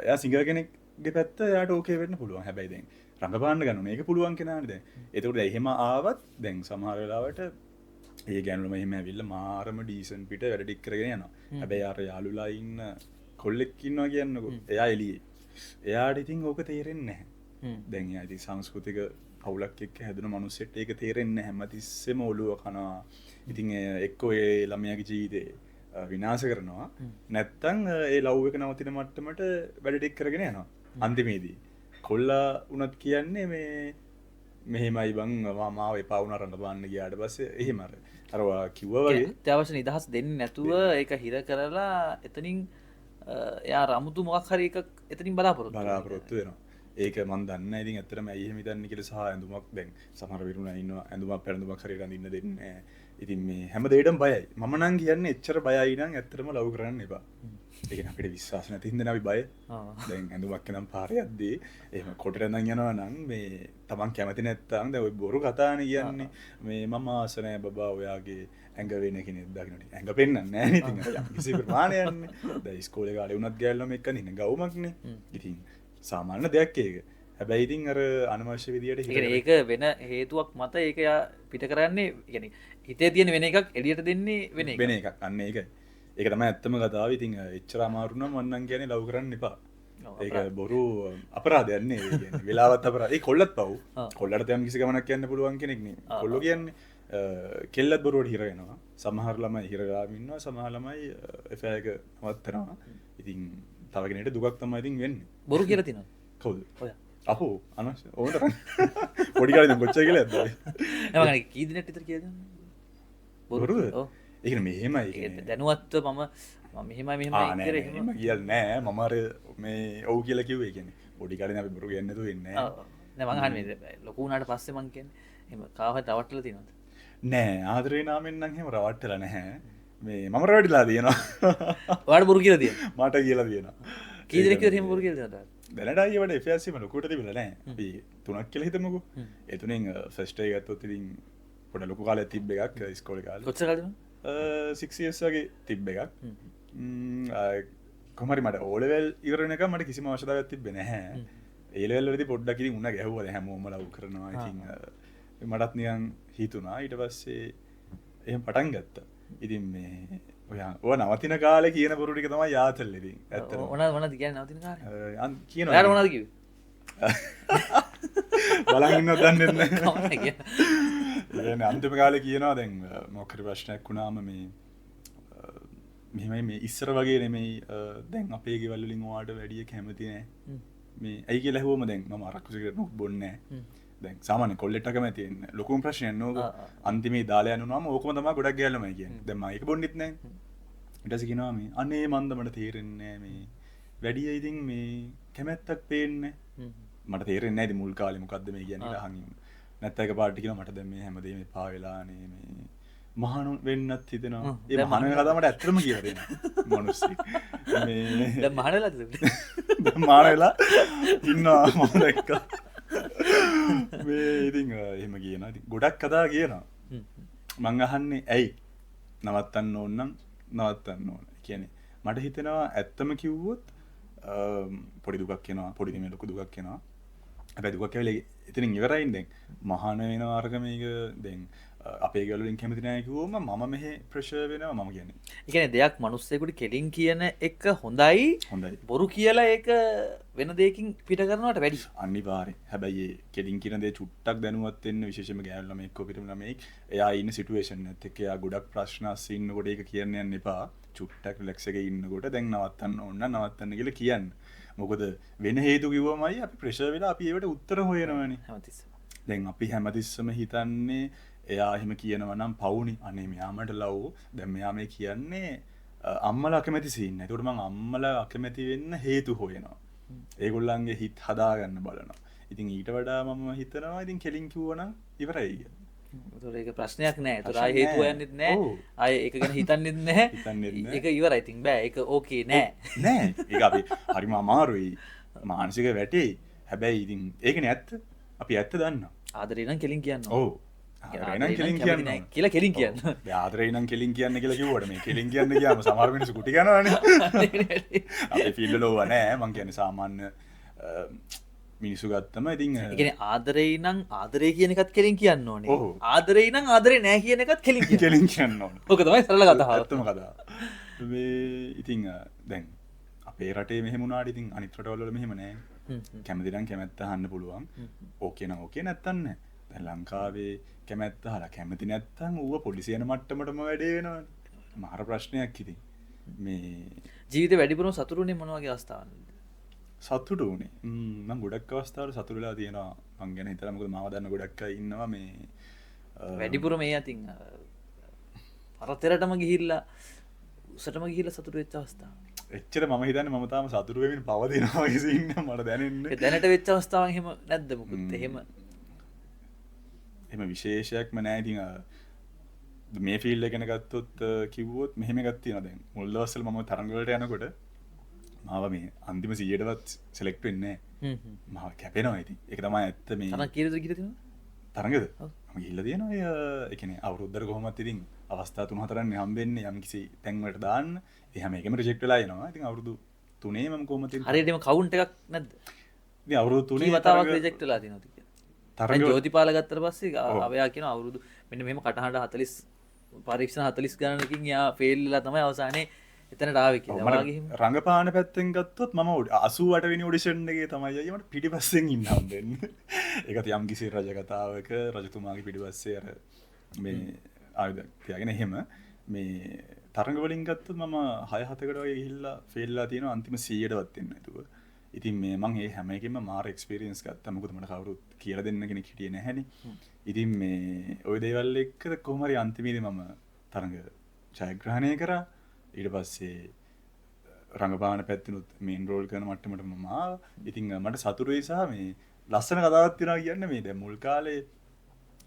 එයා සිංගර් කෙනෙක්ගේ පැත්ත එයාට ඕකේ වෙන්න පුළුවන්. හැබැයි දැන් රංගපාන්න ගන්න මේක පුළුවන් කෙනානේ දැන්. ඒකට දැන් එහෙම ආවත් දැන් සමහර වෙලාවට ඒ ගෑනුලම එහෙම ඇවිල්ලා මාරම ඩීසන්ට් පිට වැඩ ටික කරගෙන යනවා. හැබැයි අර යාළුලා ඉන්න කොල්ලෙක් ඉන්නවා කියන්නකෝ. එයා එළියේ. එයාට ඉතින් ඕක තේරෙන්නේ නැහැ. දැන් එයා ඉතින් සංස්කෘතික පවුලක් එක්ක හැදුන මිනිස්සෙට ඒක තේරෙන්නේ නැහැ. හැමතිස්සෙම ඔළුව කනවා. ඉතින් එක්කෝ ඒ ළමයාගේ ජීවිතේ විනාශ කරනවා. නැත්තම් ඒ ලව් එක නවතින මට්ටමට වැඩ ටික කරගෙන යනවා. අන්තිමේදී කොල්ලා උනත් කියන්නේ මෙහෙමයි බං මාව එපා වුණා රඟපාන්න ගියාට පස්සේ එහෙම අර කිව්වා වගේ අත්‍යවශ්‍ය නිදහස් දෙන්නේ නැතුව ඒක හිර කරලා එතනින් එයා රමුතු මොකක් හරි එකක් එතනින් බලාපොරොත්තු වෙනවා. ඒක මන් දන්නේ නැහැ. ඉතින් ඇත්තටම ඇයි එහෙම හිතන්නේ කියලා සහ ඇඳුමක් දැන් සමහර විරුණා ඉන්නවා ඇඳුමක් පැළඳුමක් හරියට අඳින්න දෙන්නේ නැහැ. ඉතින් මේ හැම දෙයකටම බයයි. මම නම් කියන්නේ එච්චර බයයි නම් ඇත්තටම ලව් කරන්න එපා. ඒ කියන්නේ අපිට විශ්වාස නැති හින්දා අපි බය. දැන් ඇඳුමක් නම් පාරේ යද්දී එහෙම කොටට නම් යනවා නම් මේ Taman කැමති නැත්තම් දැන් ওই බොරු කතානේ කියන්නේ. මේ මම ආස නැහැ බබා ඔයාගේ ඇඟ වෙන කෙනෙක් දකින්නට. ඇඟ පෙන්නන්නේ නැහැ නේ. ඉතින් යම් කිසි ප්‍රමාණයක්නේ. දැන් ඉස්කෝලේ කාලේ වුණත් ගෑල්ලම එක්ක නින ගවුමක්නේ. ඉතින් සාමාන්‍ය දෙයක් ඒක. හැබැයි ඉතින් අර අනවශ්‍ය විදියට ඒක වෙන හේතුවක් මත ඒක යා පිට කරන්නේ يعني හිතේ තියෙන වෙන එකක් එළියට දෙන්නේ වෙන එකක්. අන්න ඒකයි. ඒක තමයි ඇත්තම කතාව. ඉතින් එච්චර අමාරු නම් මම නම් කියන්නේ ලව් කරන්න එපා. ඒක බොරු අපරාධයක් නේ. ඒ කියන්නේ වෙලාවත් අපරාධ. ඒ කොල්ලත් පව්. කොල්ලට තම කිසි ගමනක් යන්න පුළුවන් කෙනෙක් නේ. කොල්ලෝ කියන්නේ කෙල්ලත් බොරුවට හිර වෙනවා. සමහර ළමයි හිර ගාමින් ඉන්නවා. සමහර ළමයි එෆෑ එක නවත්තනවා. ඉතින් තව කෙනෙක්ට දුකක් තමයි ඉතින් වෙන්නේ. බොරු කියලා තියෙනවා. කවුද? ඔයා. අපෝ අනවශ්‍ය. ඕන තරම්. පොඩි කාලේ ඉඳන් කොච්චර කියලා යද්දා. එහම කී දිනක් විතර කියලාද? බොරුද? ඔව්. ඒ කියන්නේ මෙහෙමයි කියන්නේ. දැනුවත්ව මම මෙහෙමයි කියලා එහෙම කියලා නෑ. මම අර මේ ඔව් කියලා කිව්වේ. ඒ කියන්නේ පොඩි කාලේ අපි බොරු කියන්නේ නැතුව ඉන්නේ නෑ. ඔව්. නෑ මං අහන්නේ ලොකු වුණාට පස්සේ මං කියන්නේ එහෙම කාවත් රවට්ටලා තියෙනවද? නෑ ආදරේ නාමෙන් නම් එහෙම රවට්ටලා නැහැ. මේ මම රවට්ටලා තියෙනවා. ඔයාලට බොරු කියලා තියෙනවා. මට කියලා තියෙනවා. කී දෙනෙක් විතර එහෙම බොරු කියලා තියෙනවද? දැනට අයිය වඩ FSC ම ලොකුට තිබිලා නැහැ. අපි 3ක් කියලා හිතමුකෝ. ඒ තුනෙන් ෆස්ට් එක ගත්තොත් ඉතින් පොඩ ලොකු කාලයක් තිබ්බ එකක් ඉස්කෝලේ කාලේ. කොච්චර කාලෙද? 6 years වගේ තිබ්බ එකක්. කොහොම හරි මට O level ඉවර වෙනකම් මට කිසිම අවශ්‍යතාවයක් තිබ්බේ නැහැ. A level වලදී පොඩ්ඩක් ඉතින් උණ ගැහුවා. දැන් හැමෝම ලව් කරනවා. ඉතින් මටත් නිකන් හිතුණා. ඊට පස්සේ එහෙම පටන් ගත්තා. ඉතින් මේ ඔය නවතින කාලේ කියන බොරු ටික තමයි යාතල් ඉතින්. ඇත්තටම. මොනවද කියන්නේ නවතින කාලේ? කියනවා. එයාට මොනවද කිව්වේ? බලන් ඉන්නවද දන්නේ නැහැ. කියන්නේ අන්තිම කාලේ කියනවා දැන් මොකක් හරි ප්‍රශ්නයක් වුණාම මෙහෙමයි මේ ඉස්සර වගේ නෙමෙයි දැන් අපේ ගෙවල් වලින් ඔයාට වැඩි කැමති නැහැ. මේ ඇයි කියලා ඇහුවම දැන් මම අරක්කු සිගරට් බොන්නේ නැහැ. දැන් සාමාන්‍ය කොල්ලෙක්ට කැමති ලොකුම ප්‍රශ්නයක් නෝක අන්තිමේ දාලා යනුනාම ඕකම තමයි ගොඩක් ගෑල්ලමයි කියන්නේ. දැන් මම ඒක බොන්නෙත් නැහැ. ඊට පස්සේ කියනවා මේ අනේ මන්ද මට තේරෙන්නේ නැහැ මේ වැඩි ඉතින් මේ කැමැත්තක් පේන්නේ මට තේරෙන්නේ නැහැ ඉතින් මුල් කාලේ මොකද්ද මේ කියන්නේ කියලා අහන් ඉන්න. නැත්නම් එක පාට කියනවා මට දැන් මේ හැමදේම එපා වෙලානේ මේ මහාන වෙන්නත් හිතෙනවා. ඒ මහාන වෙන කතාව මට ඇත්තටම කියලා දෙනවා. මිනිස්සු මේ දැන් මහාන වෙලාද? දැන් මහාන වෙලා ඉන්නවා මම දැක්කා. මේ ඉතින් එහෙම කියනවා. ඉතින් ගොඩක් කතා කියනවා. මං අහන්නේ ඇයි නවත්තන්න ඕන නම් නවත්තන්න ඕන. කියන්නේ මට හිතෙනවා ඇත්තම කිව්වොත් පොඩි දුකක් එනවා. පොඩි දෙමේ ලොකු දුකක් එනවා. හැබැයි දුකක් ඇවිල්ලා එතනින් ඉවරයින් දැන් මහාන වෙනවා අරග මේක දැන් අපේ ගලුවෙන් කැමති නැහැ කිව්වම මම මෙහෙ ප්‍රෙෂර් වෙනවා මම කියන්නේ. ඒ කියන්නේ දෙයක් මිනිස්සෙකුට කෙලින් කියන එක හොඳයි. හොඳයි. බොරු කියලා ඒක වෙන දෙයකින් පිට කරනවට වැඩි. අනිවාර්යෙන්. හැබැයි ඒ කෙලින් කියන දේ චුට්ටක් දැනුවත් වෙන්න විශේෂයෙන්ම ගෑනු ළමෙක් හෝ පිටු ළමෙක් එයා ඉන්න සිටුේෂන් එකත් එක්ක එයා ගොඩක් ප්‍රශ්න අස්සේ ඉන්නකොට ඒක කියන්න යන්න එපා. චුට්ටක් රිලැක්ස් එකේ ඉන්නකොට දැන් නවත්තන්න ඕන නවත්තන්න කියලා කියන්න. මොකද වෙන හේතු කිව්වමයි අපි ප්‍රෙෂර් වෙලා අපි ඒවට උත්තර හොයනවනේ හැමතිස්සෙම. දැන් අපි හැමතිස්සම හිතන්නේ එයා එහෙම කියනවා නම් පවුනි අනේ මෙයා මට ලව් දැන් මෙයා මේ කියන්නේ අම්මලා අකමැති සීන් එක. ඒකට මම අම්මලා අකමැති වෙන්න හේතු හොයනවා. ඒගොල්ලන්ගේ හිත හදාගන්න බලනවා. ඉතින් ඊට වඩා මම හිතනවා ඉතින් කෙලින් කිව්වනම් ඉවරයි කියලා. ඒතකොට ඒක ප්‍රශ්නයක් නෑ. ඒතකොට ආයෙ හේතු හොයන්නෙත් නෑ. ආයෙ ඒක ගැන හිතන්නෙත් නෑ. ඒක ඉවරයි. ඉතින් බෑ. ඒක ඕකේ නෑ. නෑ. ඒක අපි හරිම අමාරුයි. මානසික වැටේ. හැබැයි ඉතින් ඒකනේ ඇත්ත. අපි ඇත්ත දන්නවා. ආදරේ නම් කෙලින් කියන්න. ඔව්. ආදරේ නම් කෙලින් කියන්න. කියලා කෙලින් කියන්න. ආදරේ නම් කෙලින් කියන්න කියලා කිව්වට මේ කෙලින් කියන්න ගියාම සමහර මිනිස්සු කුටි ගන්නවානේ. අපේ ෆීල්ඩ් වල ඕවා නෑ. මං කියන්නේ සාමාන්‍ය මිනිස්සු ගත්තම ඉතින් ඒ කියන්නේ ආදරේ නම් ආදරේ කියන එකත් කෙලින් කියන්න ඕනේ. ඔව්. ආදරේ නම් ආදරේ නෑ කියන එකත් කෙලින් කියන්න. කෙලින් කියන්න ඕන. ඕක තමයි සරල කතාව. ඇත්තම කතාව. මේ ඉතින් දැන් අපේ රටේ මෙහෙම වුණාට ඉතින් අනිත් රටවල වල මෙහෙම නෑ. කැමති නම් කැමැත්ත අහන්න පුළුවන්. ඕකේ නම් ඕකේ නැත්තම් නෑ. දැන් ලංකාවේ කැමැත්ත අහලා කැමති නැත්තම් ඌව පොලිසිය යන මට්ටමටම වැඩේ වෙනවනේ. මාර ප්‍රශ්නයක් ඉතින්. මේ ජීවිතේ වැඩිපුරම සතුටුුනේ මොන වගේ අවස්ථාවන්ද? සතුටු වුණේ. මම ගොඩක් අවස්ථාවල සතුටු වෙලා තියෙනවා. මං ගැන හිතලා මොකද මාව දන්න ගොඩක් අය ඉන්නවා මේ වැඩිපුර මේ අතින් පරතරටම ගිහිල්ලා උසටම ගිහිල්ලා සතුටු වෙච්ච අවස්ථාව. එච්චර මම හිතන්නේ මම තාම සතුටු වෙමින් පවතිනවා වගේ ඉන්න මට දැනෙන්නේ. ඒ දැනට වෙච්ච අවස්ථාවන් එහෙම නැද්ද මොකුත් එහෙම විශේෂයක්ම නෑ. ඉතින් මේ ෆීල්ඩ් එක ගැන ගත්තොත් කිව්වොත් මෙහෙම එකක් තියෙනවා දැන්. මුල් දවස්වල මම තරඟ වලට යනකොට මාව මේ අන්තිම 100ටවත් සිලෙක්ට් වෙන්නේ නෑ. මාව කැපෙනවා ඉතින්. ඒක තමයි ඇත්ත මේ. තරඟ කීයද ගිහලා තියෙනවද? තරඟද? මම ගිහිල්ලා තියෙනවා. ඒ කියන්නේ අවුරුද්දකට කොහොමත් ඉතින් අවස්ථා 3-4න්නේ හම්බෙන්නේ යම්කිසි තැන් වලට දාන්න. ඒ හැම එකම රිජෙක්ට් වෙලා එනවා. ඉතින් අවුරුදු 3 මම කොහොමද හරියටම කවුන්ට් එකක් නැද්ද? ඉතින් අවුරුදු 3 කී වතාවක් රිජෙක්ට් වෙලා තියෙනවද කියලා. තරඟ ජෝතිපාල ගත්තට පස්සේ අවයා කියන අවුරුදු මෙන්න මෙහෙම කටහඬ 40 පරීක්ෂණ 40 ගණනකින් යා ෆේල් වෙලා තමයි අවසානයේ එතනට ආවේ කියලා. වාගේ හිම රංගපාන පැත්තෙන් ගත්තොත් මම 88 වෙනි ඔඩිෂන් එකේ තමයි අයියා මට පිටිපස්සෙන් ඉන්න හම්බෙන්නේ. ඒකත් යම් කිසි රජ කතාවක රජතුමාගේ පිටිපස්සේ අර මේ ආයුධ තියාගෙන එහෙම මේ තරඟ වලින් ගත්තොත් මම 6-7කට වගේ ගිහිල්ලා ෆේල් වෙලා තියෙනවා අන්තිම 100ටවත් එන්නේ නැතුව. ඉතින් මේ මම මේ හැම එකෙම මාර එක්ස්පීරියන්ස් ගත්තා. මොකද මට කවුරුත් කියලා දෙන්න කෙනෙක් හිටියේ නැහැනේ. ඉතින් මේ ওই දේවල් එක්ක කොහොම හරි අන්තිමේදී මම තරඟ ජයග්‍රහණය කරා. ඊට පස්සේ රංගපාන පැත්තෙනුත් මේන් රෝල් කරන මට්ටමට මම ආවා. ඉතින් මට සතුටුයි සහ මේ ලස්සන කතාවක් තියෙනවා කියන්නේ මේ දැන් මුල් කාලේ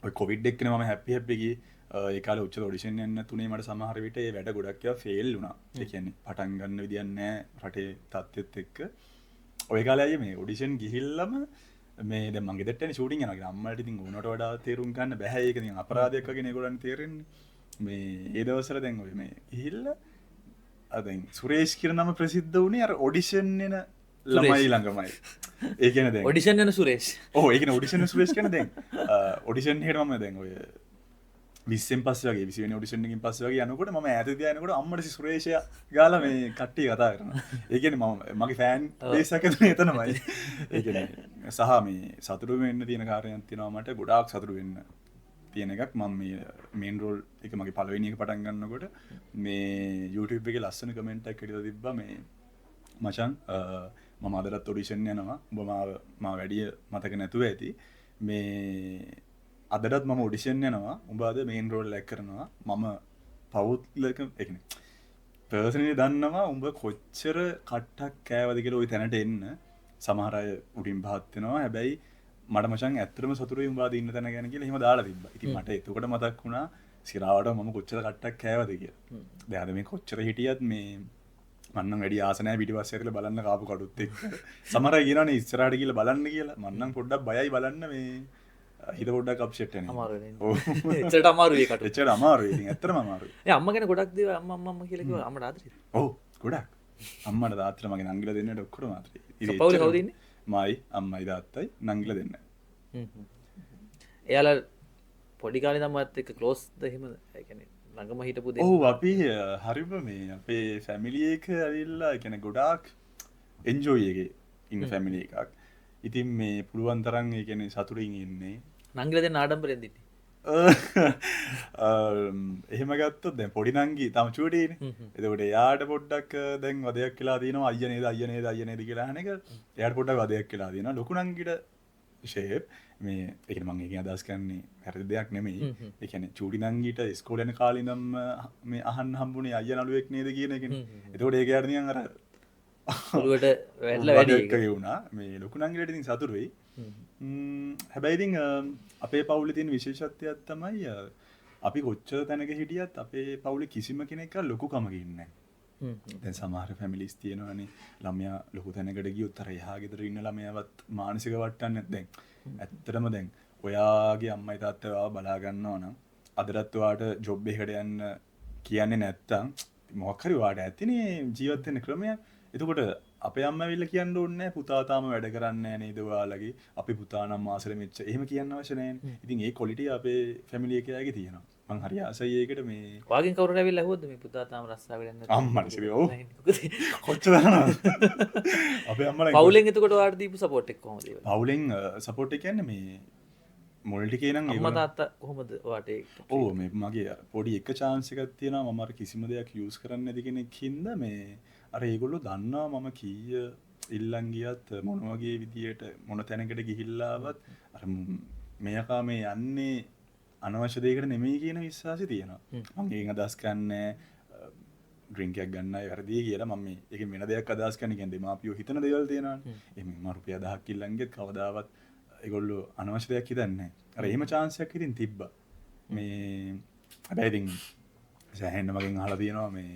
ඔය කොවිඩ් එක්කනේ මම හැපි ගියේ. ඒ කාලේ උච්ච ඔඩිෂන් යන්න තුනේ මට සමහර විට ඒ වැඩ ගොඩක් ඒවා ෆේල් වුණා. ඒ කියන්නේ පටන් ගන්න විදියක් නැහැ රටේ තත්ත්වෙත් එක්ක. ඔය කාලේ අයියේ මේ ඔඩිෂන් ගිහිල්ලාම මේ දැන් මගේ දෙට්ටනේ ෂූටින් යනවා. ඉතින් අම්මලාට ඉතින් උනට වඩා තේරුම් ගන්න බෑ. ඒක ඉතින් අපරාධයක් වගේ ඒගොල්ලන් තේරෙන්නේ. මේ ඒ දවස්වල දැන් ඔය මේ ගිහිල්ලා අදන් සුරේෂ් කියන නම ප්‍රසිද්ධ වුණේ අර ඔඩිෂන් එන ළමයි ළඟමයි. ඒ කියන්නේ දැන් ඔඩිෂන් යන සුරේෂ්. ඔව් ඒ කියන්නේ ඔඩිෂන් සුරේෂ් කියන්නේ දැන් ඔඩිෂන් එකට මම දැන් ඔය 20න් පස්සේ වගේ 20 වෙනි ඔඩිෂන් එකකින් පස්සේ වගේ යනකොට මම ඈත තියා යනකොට අම්මට සුරේෂයා ගාලා මේ කට්ටිය කතා කරනවා. ඒ කියන්නේ මම මගේ ෆෑන් බේස් එක තුනේ එතනමයි. ඒ කියන්නේ සහ මේ සතුටු වෙන්න තියෙන කාරණයක් තියෙනවා මට ගොඩාක් සතුටු වෙන්න තියෙන එකක්. මම මේ මේන් රෝල් එක මගේ පළවෙනි එක පටන් ගන්නකොට මේ YouTube එකේ ලස්සන කමෙන්ට් එකක් හිටලා තිබ්බා මේ මචං මම අදටත් ඔඩිෂන් යනවා. ඔබ මාව වැඩි මතක නැතුව ඇති. මේ අදටත් මම ඔඩිෂන් යනවා. උඹ අද මේන් රෝල් එක කරනවා. මම පෞද්ගලික ඒ කියන්නේ පර්සනලි දන්නවා උඹ කොච්චර කට්ටක් කෑවද කියලා ওই තැනට එන්න. සමහර අය උඩින් පහත් වෙනවා. හැබැයි මට මචං ඇත්තටම සතුටුයි උඹ අද ඉන්න තැන ගැන කියලා එහෙම දාලා තිබ්බා. ඉතින් මට එතකොට මතක් වුණා සිරාවට මම කොච්චර කට්ටක් කෑවද කියලා. දැන් අද මේ කොච්චර හිටියත් මේ මන්නම් වැඩි ආස නැහැ පිටිපස්සේ ඇතුලේ බලන්න කාපු කඩුත් එක්ක. සමහර අය කියනවානේ ඉස්සරහට ගිහලා බලන්න කියලා. මන්නම් පොඩ්ඩක් බයයි බලන්න මේ හිත පොඩ්ඩක් අප්සෙට් වෙනවා. අමාරුයි. එච්චරට අමාරුයි ඒකට. එච්චරට අමාරුයි. ඉතින් ඇත්තටම අමාරුයි. ඒ අම්මා ගැන ගොඩක් දේවල් අම්මා කියලා කිව්වා අම්මට ආදරේ. ඔව් ගොඩක්. අම්මට තාත්තට මගේ නංගිලා දෙන්නට ඔක්කොම ආදරේ. ඉතින් පවුලේ කවුද ඉන්නේ? මයි අම්මයි තාත්තයි නංගිලා දෙන්නයි. එයාලා පොඩි කාලේ තමත් එක්ක ක්ලෝස්ද එහෙම ඒ කියන්නේ ළඟම හිටපු දෙන්න ඔව් අපි හරිම මේ අපේ ෆැමිලි එක ඇවිල්ලා ඒ කියන්නේ ගොඩාක් එන්ජොයි එකේ ඉන්න ෆැමිලි එකක්. ඉතින් මේ පුළුවන් තරම් ඒ කියන්නේ සතුටින් ඉන්නේ. නංගිලා දැන් ආඩම්බරෙන් දින්නේ. එහෙම ගත්තොත් දැන් පොඩි නංගි තාම චූටිනේ. එතකොට එයාට පොඩ්ඩක් දැන් වදයක් කියලා තියෙනවා අයියා නේද අයියා නේද අයියා නේද කියලා අහන එක. එයාට පොඩ්ඩක් වදයක් කියලා තියෙනවා. ලොකු නංගිට ෂේප් මේ ඒ කියන්නේ මම ඒකෙන් අදහස් කරන්නේ වැරදි දෙයක් නෙමෙයි. ඒ කියන්නේ චූටි නංගිට ඉස්කෝලේ යන කාලේ ඉඳන්ම මේ අහන්න හම්බුනේ අයියා නළුවෙක් නේද කියන එකනේ. එතකොට ඒක යාට නිකන් අර ඔළුවට වැටලා වැඩි එක වුණා. මේ ලොකු නංගිලට ඉතින් සතුටු වෙයි. හැබැයි ඉතින් අපේ පවුලේ තියෙන විශේෂත්වයක් තමයි අපි කොච්චර තැනක හිටියත් අපේ පවුලේ කිසිම කෙනෙක් ලොකුකමක ඉන්නේ නැහැ. දැන් සමහර ෆැමිලිස් තියෙනවානේ ළමයා ලොකු තැනකට ගියොත් අර එහා ගෙදර ඉන්න ළමයාවත් මානසික වට්ටන්නේ දැන්. ඇත්තටම දැන් ඔයාගේ අම්මයි තාත්තයි ඔයාව බලා ගන්නවා නම් අදටත් ඔයාට ජොබ් එකකට යන්න කියන්නේ නැත්තම් මොකක් හරි ඔයාට ඇතිනේ ජීවත් වෙන්න ක්‍රමයක්. එතකොට අපේ අම්මා ඇවිල්ලා කියන්න ඕනේ නැහැ පුතා තාම වැඩ කරන්නේ නැහැ නේද ඔයාලගේ. අපි පුතා නම් මාසෙට මෙච්ච එහෙම කියන්න අවශ්‍ය නැහැ. ඉතින් ඒ ක්වොලිටි අපේ ෆැමිලි එකේ අයගේ තියෙනවා. මං හරි ආසයි ඒකට මේ වාගෙන් කවුරුහරි ඇවිල්ලා ඇහුවොත් මේ පුතා තාම රස්සාව වෙන්නේ නැද්ද? අම්මා ඉතින් ඔව් කොච්චර දන්නවද? අපේ අම්මලා පවුලෙන් එතකොට ඔයාලට දීපු සපෝට් එක කොහොමද ඒ වගේ? පවුලෙන් සපෝට් එක කියන්නේ මේ මොල් ටිකේ නම් අම්මා තාත්තා කොහොමද ඔයාට ඒක? ඔව් මේ මගේ පොඩි එක chance එකක් තියෙනවා මම අර කිසිම දෙයක් යූස් කරන්නේ නැති කෙනෙක් හින්දා මේ අර ඒගොල්ලෝ දන්නවා මම කීය ඉල්ලන් ගියත් මොන වගේ විදියට මොන තැනකට ගිහිල්ලාවත් අර මෙයාකා මේ යන්නේ අනවශ්‍ය දෙයකට නෙමෙයි කියන විශ්වාසය තියෙනවා. මම ඒකෙන් අදහස් කරන්නේ ඩ්‍රින්ක් එකක් ගන්නයි වැරදි කියලා මම මේ ඒකෙන් වෙන දෙයක් අදහස් කරන්නේ කියන්නේ දෙමාපියෝ හිතන දේවල් තියෙනවානේ. එහෙනම් මම රුපියල් 1000ක් ඉල්ලන් ගියත් කවදාවත් ඒගොල්ලෝ අනවශ්‍ය දෙයක් හිතන්නේ නැහැ. අර එහෙම chance එකක් ඉතින් තිබ්බා. මේ හැබැයි ඉතින් සෑහෙන්න මගෙන් අහලා තියෙනවා මේ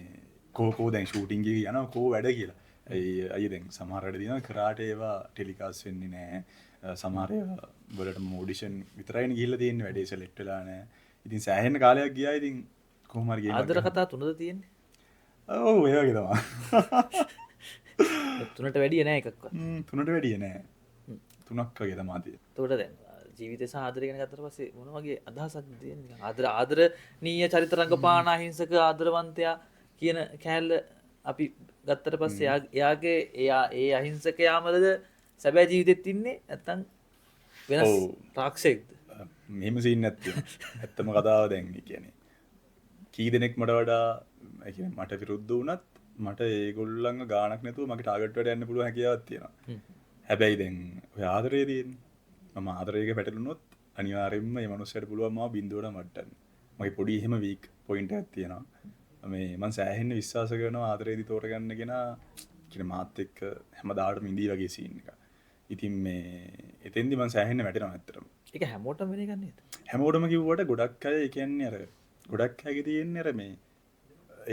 කෝ දැන් ෂූටින් ගිහ යනවා කෝ වැඩ කියලා. අයිය දැන් සමහර වැඩ තියෙනවා කරාට ඒවා ටෙලිකාස්ට් වෙන්නේ නැහැ. සමහර ඒවා වලට ඔඩිෂන් විතරයිනේ ගිහිල්ලා තියෙන්නේ වැඩේ සෙලෙක්ට් වෙලා නැහැ. ඉතින් සෑහෙන්න කාලයක් ගියා ඉතින් කොහොම හරි ගේමක්. ආදර කතා තුනද තියෙන්නේ? ඔව් ඒ වගේ තමයි. තුනට වැඩිය නෑ එකක්වත්. තුනට වැඩිය නෑ. තුනක් වගේ තමයි තියෙන්නේ. එතකොට දැන් ජීවිතය සහ ආදරය ගැන ගත්තට පස්සේ මොන වගේ අදහසක්ද තියෙන්නේ? ආදරණීය චරිත රංගපාන අහිංසක ආදරවන්තයා කියන කෑල්ල අපි ගත්තට පස්සේ එයාගේ ඒ අහිංසකයාමද සැබෑ ජීවිතෙත් ඉන්නේ නැත්තම් වෙනස් තාක්ෂයෙක්ද? මෙහෙම සීන් නැත්තේ. ඇත්තම කතාව දැන් කියන්නේ. කී දෙනෙක් මට වඩා ඒ කියන්නේ මට විරුද්ධ වුණත් මට ඒගොල්ලන්ව ගාණක් නැතුව මගේ ටාගට් වලට යන්න පුළුවන් හැකියාවක් තියෙනවා. හැබැයි දැන් ඔය ආදරේ තියෙන්නේ. මම ආදරයක පැටලුනොත් අනිවාර්යෙන්ම මේ මනුස්සයට පුළුවන් මාව බින්දුවට මට්ටන්න. මගේ පොඩි එහෙම වීක් පොයින්ට් එකක් තියෙනවා. මේ මම සෑහෙන්න විශ්වාස කරනවා ආදරේදී තෝරගන්න කෙනා කියන්නේ මාත් එක්ක හැමදාටම ඉඳී වගේ සීන් එක. ඉතින් මේ එතෙන්දි මම සෑහෙන්න වැටෙනවා ඇත්තටම. ඒක හැමෝටම වෙන එකක් නේද? හැමෝටම කිව්වට ගොඩක් අය ඒ කියන්නේ අර ගොඩක් අයගේ තියෙන්නේ අර මේ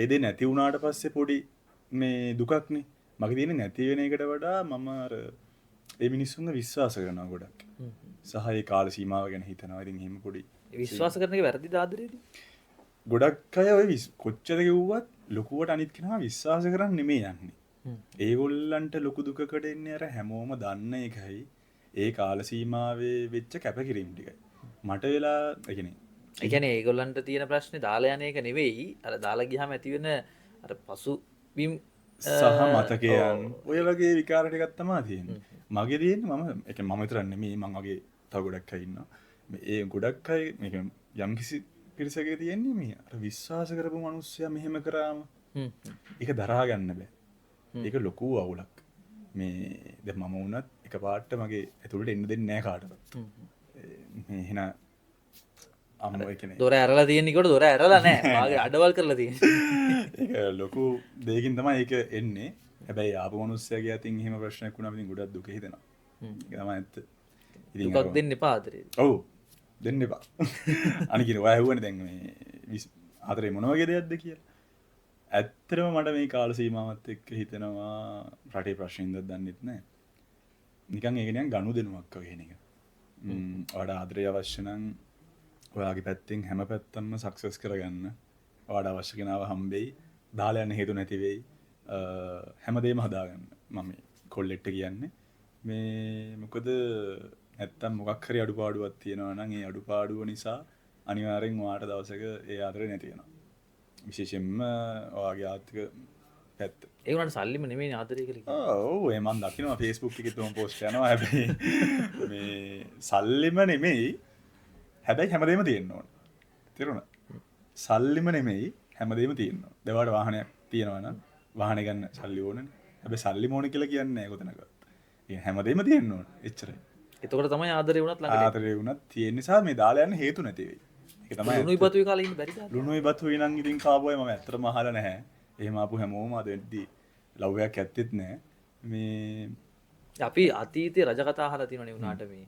ඒ දේ නැති වුණාට පස්සේ පොඩි මේ දුකක්නේ. මගේ තියෙන්නේ නැති වෙන එකට වඩා මම අර ඒ මිනිස්සුන්ව විශ්වාස කරනවා ගොඩක්. සහ ඒ කාල සීමාව ගැන හිතනවා. ඉතින් එහෙම පොඩි විශ්වාස කරන එක වැරදිද ආදරේදී? ගොඩක් අය ඔය කොච්චර කිව්වත් ලොකුවට අනිත් කෙනා විශ්වාස කරන්නේ නෙමෙයි යන්නේ. ඒගොල්ලන්ට ලොකු දුකකට එන්නේ අර හැමෝම දන්න එකයි ඒ කාල සීමාවේ වෙච්ච කැපකිරීම ටිකයි. මට වෙලා ඒ කියන්නේ ඒගොල්ලන්ට තියෙන ප්‍රශ්නේ දාලා යන එක නෙවෙයි අර දාලා ගියාම ඇති වෙන අර පසුබිම් සහ මතකයන් ඔය වගේ විකාර ටිකක් තමයි තියෙන්නේ. මගේ තියෙන්නේ මම ඒ කියන්නේ මම විතර නෙමෙයි මම වගේ තව ගොඩක් අය ඉන්නවා. මේ ගොඩක් අය මේක යම්කිසි පිරිසකේ තියෙන්නේ මේ අර විශ්වාස කරපු මිනිස්සයා මෙහෙම කරාම ඒක දරා ගන්න බෑ. ඒක ලොකු අවුලක්. මේ දැන් මම වුණත් එකපාරට මගේ ඇතුළට එන්න දෙන්නේ නැහැ කාටවත්. මේ එහෙන අම්මෝ ඒ කියන්නේ දොර ඇරලා තියෙනකොට දොර ඇරලා නැහැ. වාගේ අඩවල් කරලා තියෙන්නේ. ඒක ලොකු දෙයකින් තමයි ඒක එන්නේ. හැබැයි ආපු මිනිස්සයාගේ අතින් එහෙම ප්‍රශ්නයක් වුණාම ඉතින් ගොඩක් දුක හිතෙනවා. ඒක තමයි ඇත්ත. ඉතින් දුකක් දෙන්න එපා ආදරේ. ඔව්. දෙන්න එපා. අනික ඔය ඇහුවනේ දැන් මේ ආදරේ මොන වගේ දෙයක්ද කියලා. ඇත්තටම මට මේ කාල සීමාවත් එක්ක හිතෙනවා රටේ ප්‍රශ්නින්ද දන්නෙත් නැහැ. නිකන් ඒක නිකන් ගනුදෙනුවක් වගේ නේද? ඔයාට ආදරේ අවශ්‍ය නම් ඔයාගේ පැත්තෙන් හැම පැත්තම සක්සස් කරගන්න. ඔයාට අවශ්‍ය කෙනාව හම්බෙයි. දාලා යන්න හේතු නැති වෙයි. හැමදේම හදාගන්න. මම කොල්ලෙක්ට කියන්නේ මේ මොකද නැත්තම් මොකක් හරි අඩුපාඩුවක් තියෙනවා නම් ඒ අඩුපාඩුව නිසා අනිවාර්යෙන් ඔයාට දවසක ඒ ආදරේ නැති වෙනවා. විශේෂයෙන්ම ඔයාගේ ආර්ථික පැත්ත. ඒ වුණාට සල්ලිම නෙමෙයි ආදරය කියලා. ඔව් ඒ මම දකිනවා Facebook එකේ තුම පෝස්ට් කරනවා. හැබැයි මේ සල්ලිම නෙමෙයි. හැබැයි හැමදේම තියෙන්න ඕන. තේරුණා? සල්ලිම නෙමෙයි හැමදේම තියෙන්න ඕන. දෙවාට වාහනයක් තියෙනවා නම් වාහනේ ගන්න සල්ලි ඕනනේ. හැබැයි සල්ලි මොන කියලා කියන්නේ නැහැ කොතනකවත්. ඒ හැමදේම තියෙන්න ඕන. එච්චරයි. එතකොට තමයි ආදරේ වුණත් ළඟට ආදරේ වුණත් තියෙන නිසා මේ දාලා යන්න හේතු නැති වෙයි. ඒක තමයි. ලුණුයි බතුයි කාලේ ඉන්න බැරිද? ලුණුයි බතුයි නම් ඉතින් කාබෝයි මම ඇත්තටම අහලා නැහැ. එහෙම ආපු හැමෝම අද වෙද්දී ලව් එකක් ඇත්තෙත් නැහැ. මේ අපි අතීතයේ රජ කතා අහලා තියෙනවනේ උනාට මේ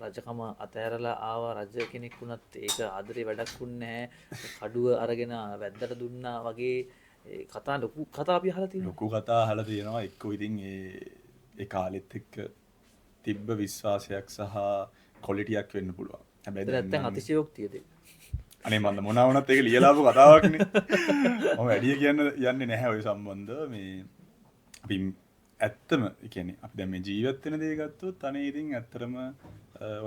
රජකම අතෑරලා ආව රජ කෙනෙක් වුණත් ඒක ආදරේ වැඩක් වුන්නේ නැහැ. කඩුව අරගෙන වැද්දට දුන්නා වගේ කතා ලොකු කතා අපි අහලා තියෙනවා. ලොකු කතා අහලා තියෙනවා. එක්කෝ ඉතින් ඒ කාලෙත් එක්ක තිබ්බ විශ්වාසයක් සහ ක්වොලිටියක් වෙන්න පුළුවන්. හැබැයි නැත්තම් අතිශයෝක්තියද? අනේ මන්ද මොනවා වුණත් ඒක ලියලාපු කතාවක්නේ. මම වැඩි කියන්න යන්නේ නැහැ ওই සම්බන්ධව. මේ අපි ඇත්තම කියන්නේ අපි දැන් මේ ජීවත් වෙන දේ ගත්තොත් අනේ ඉතින් ඇත්තටම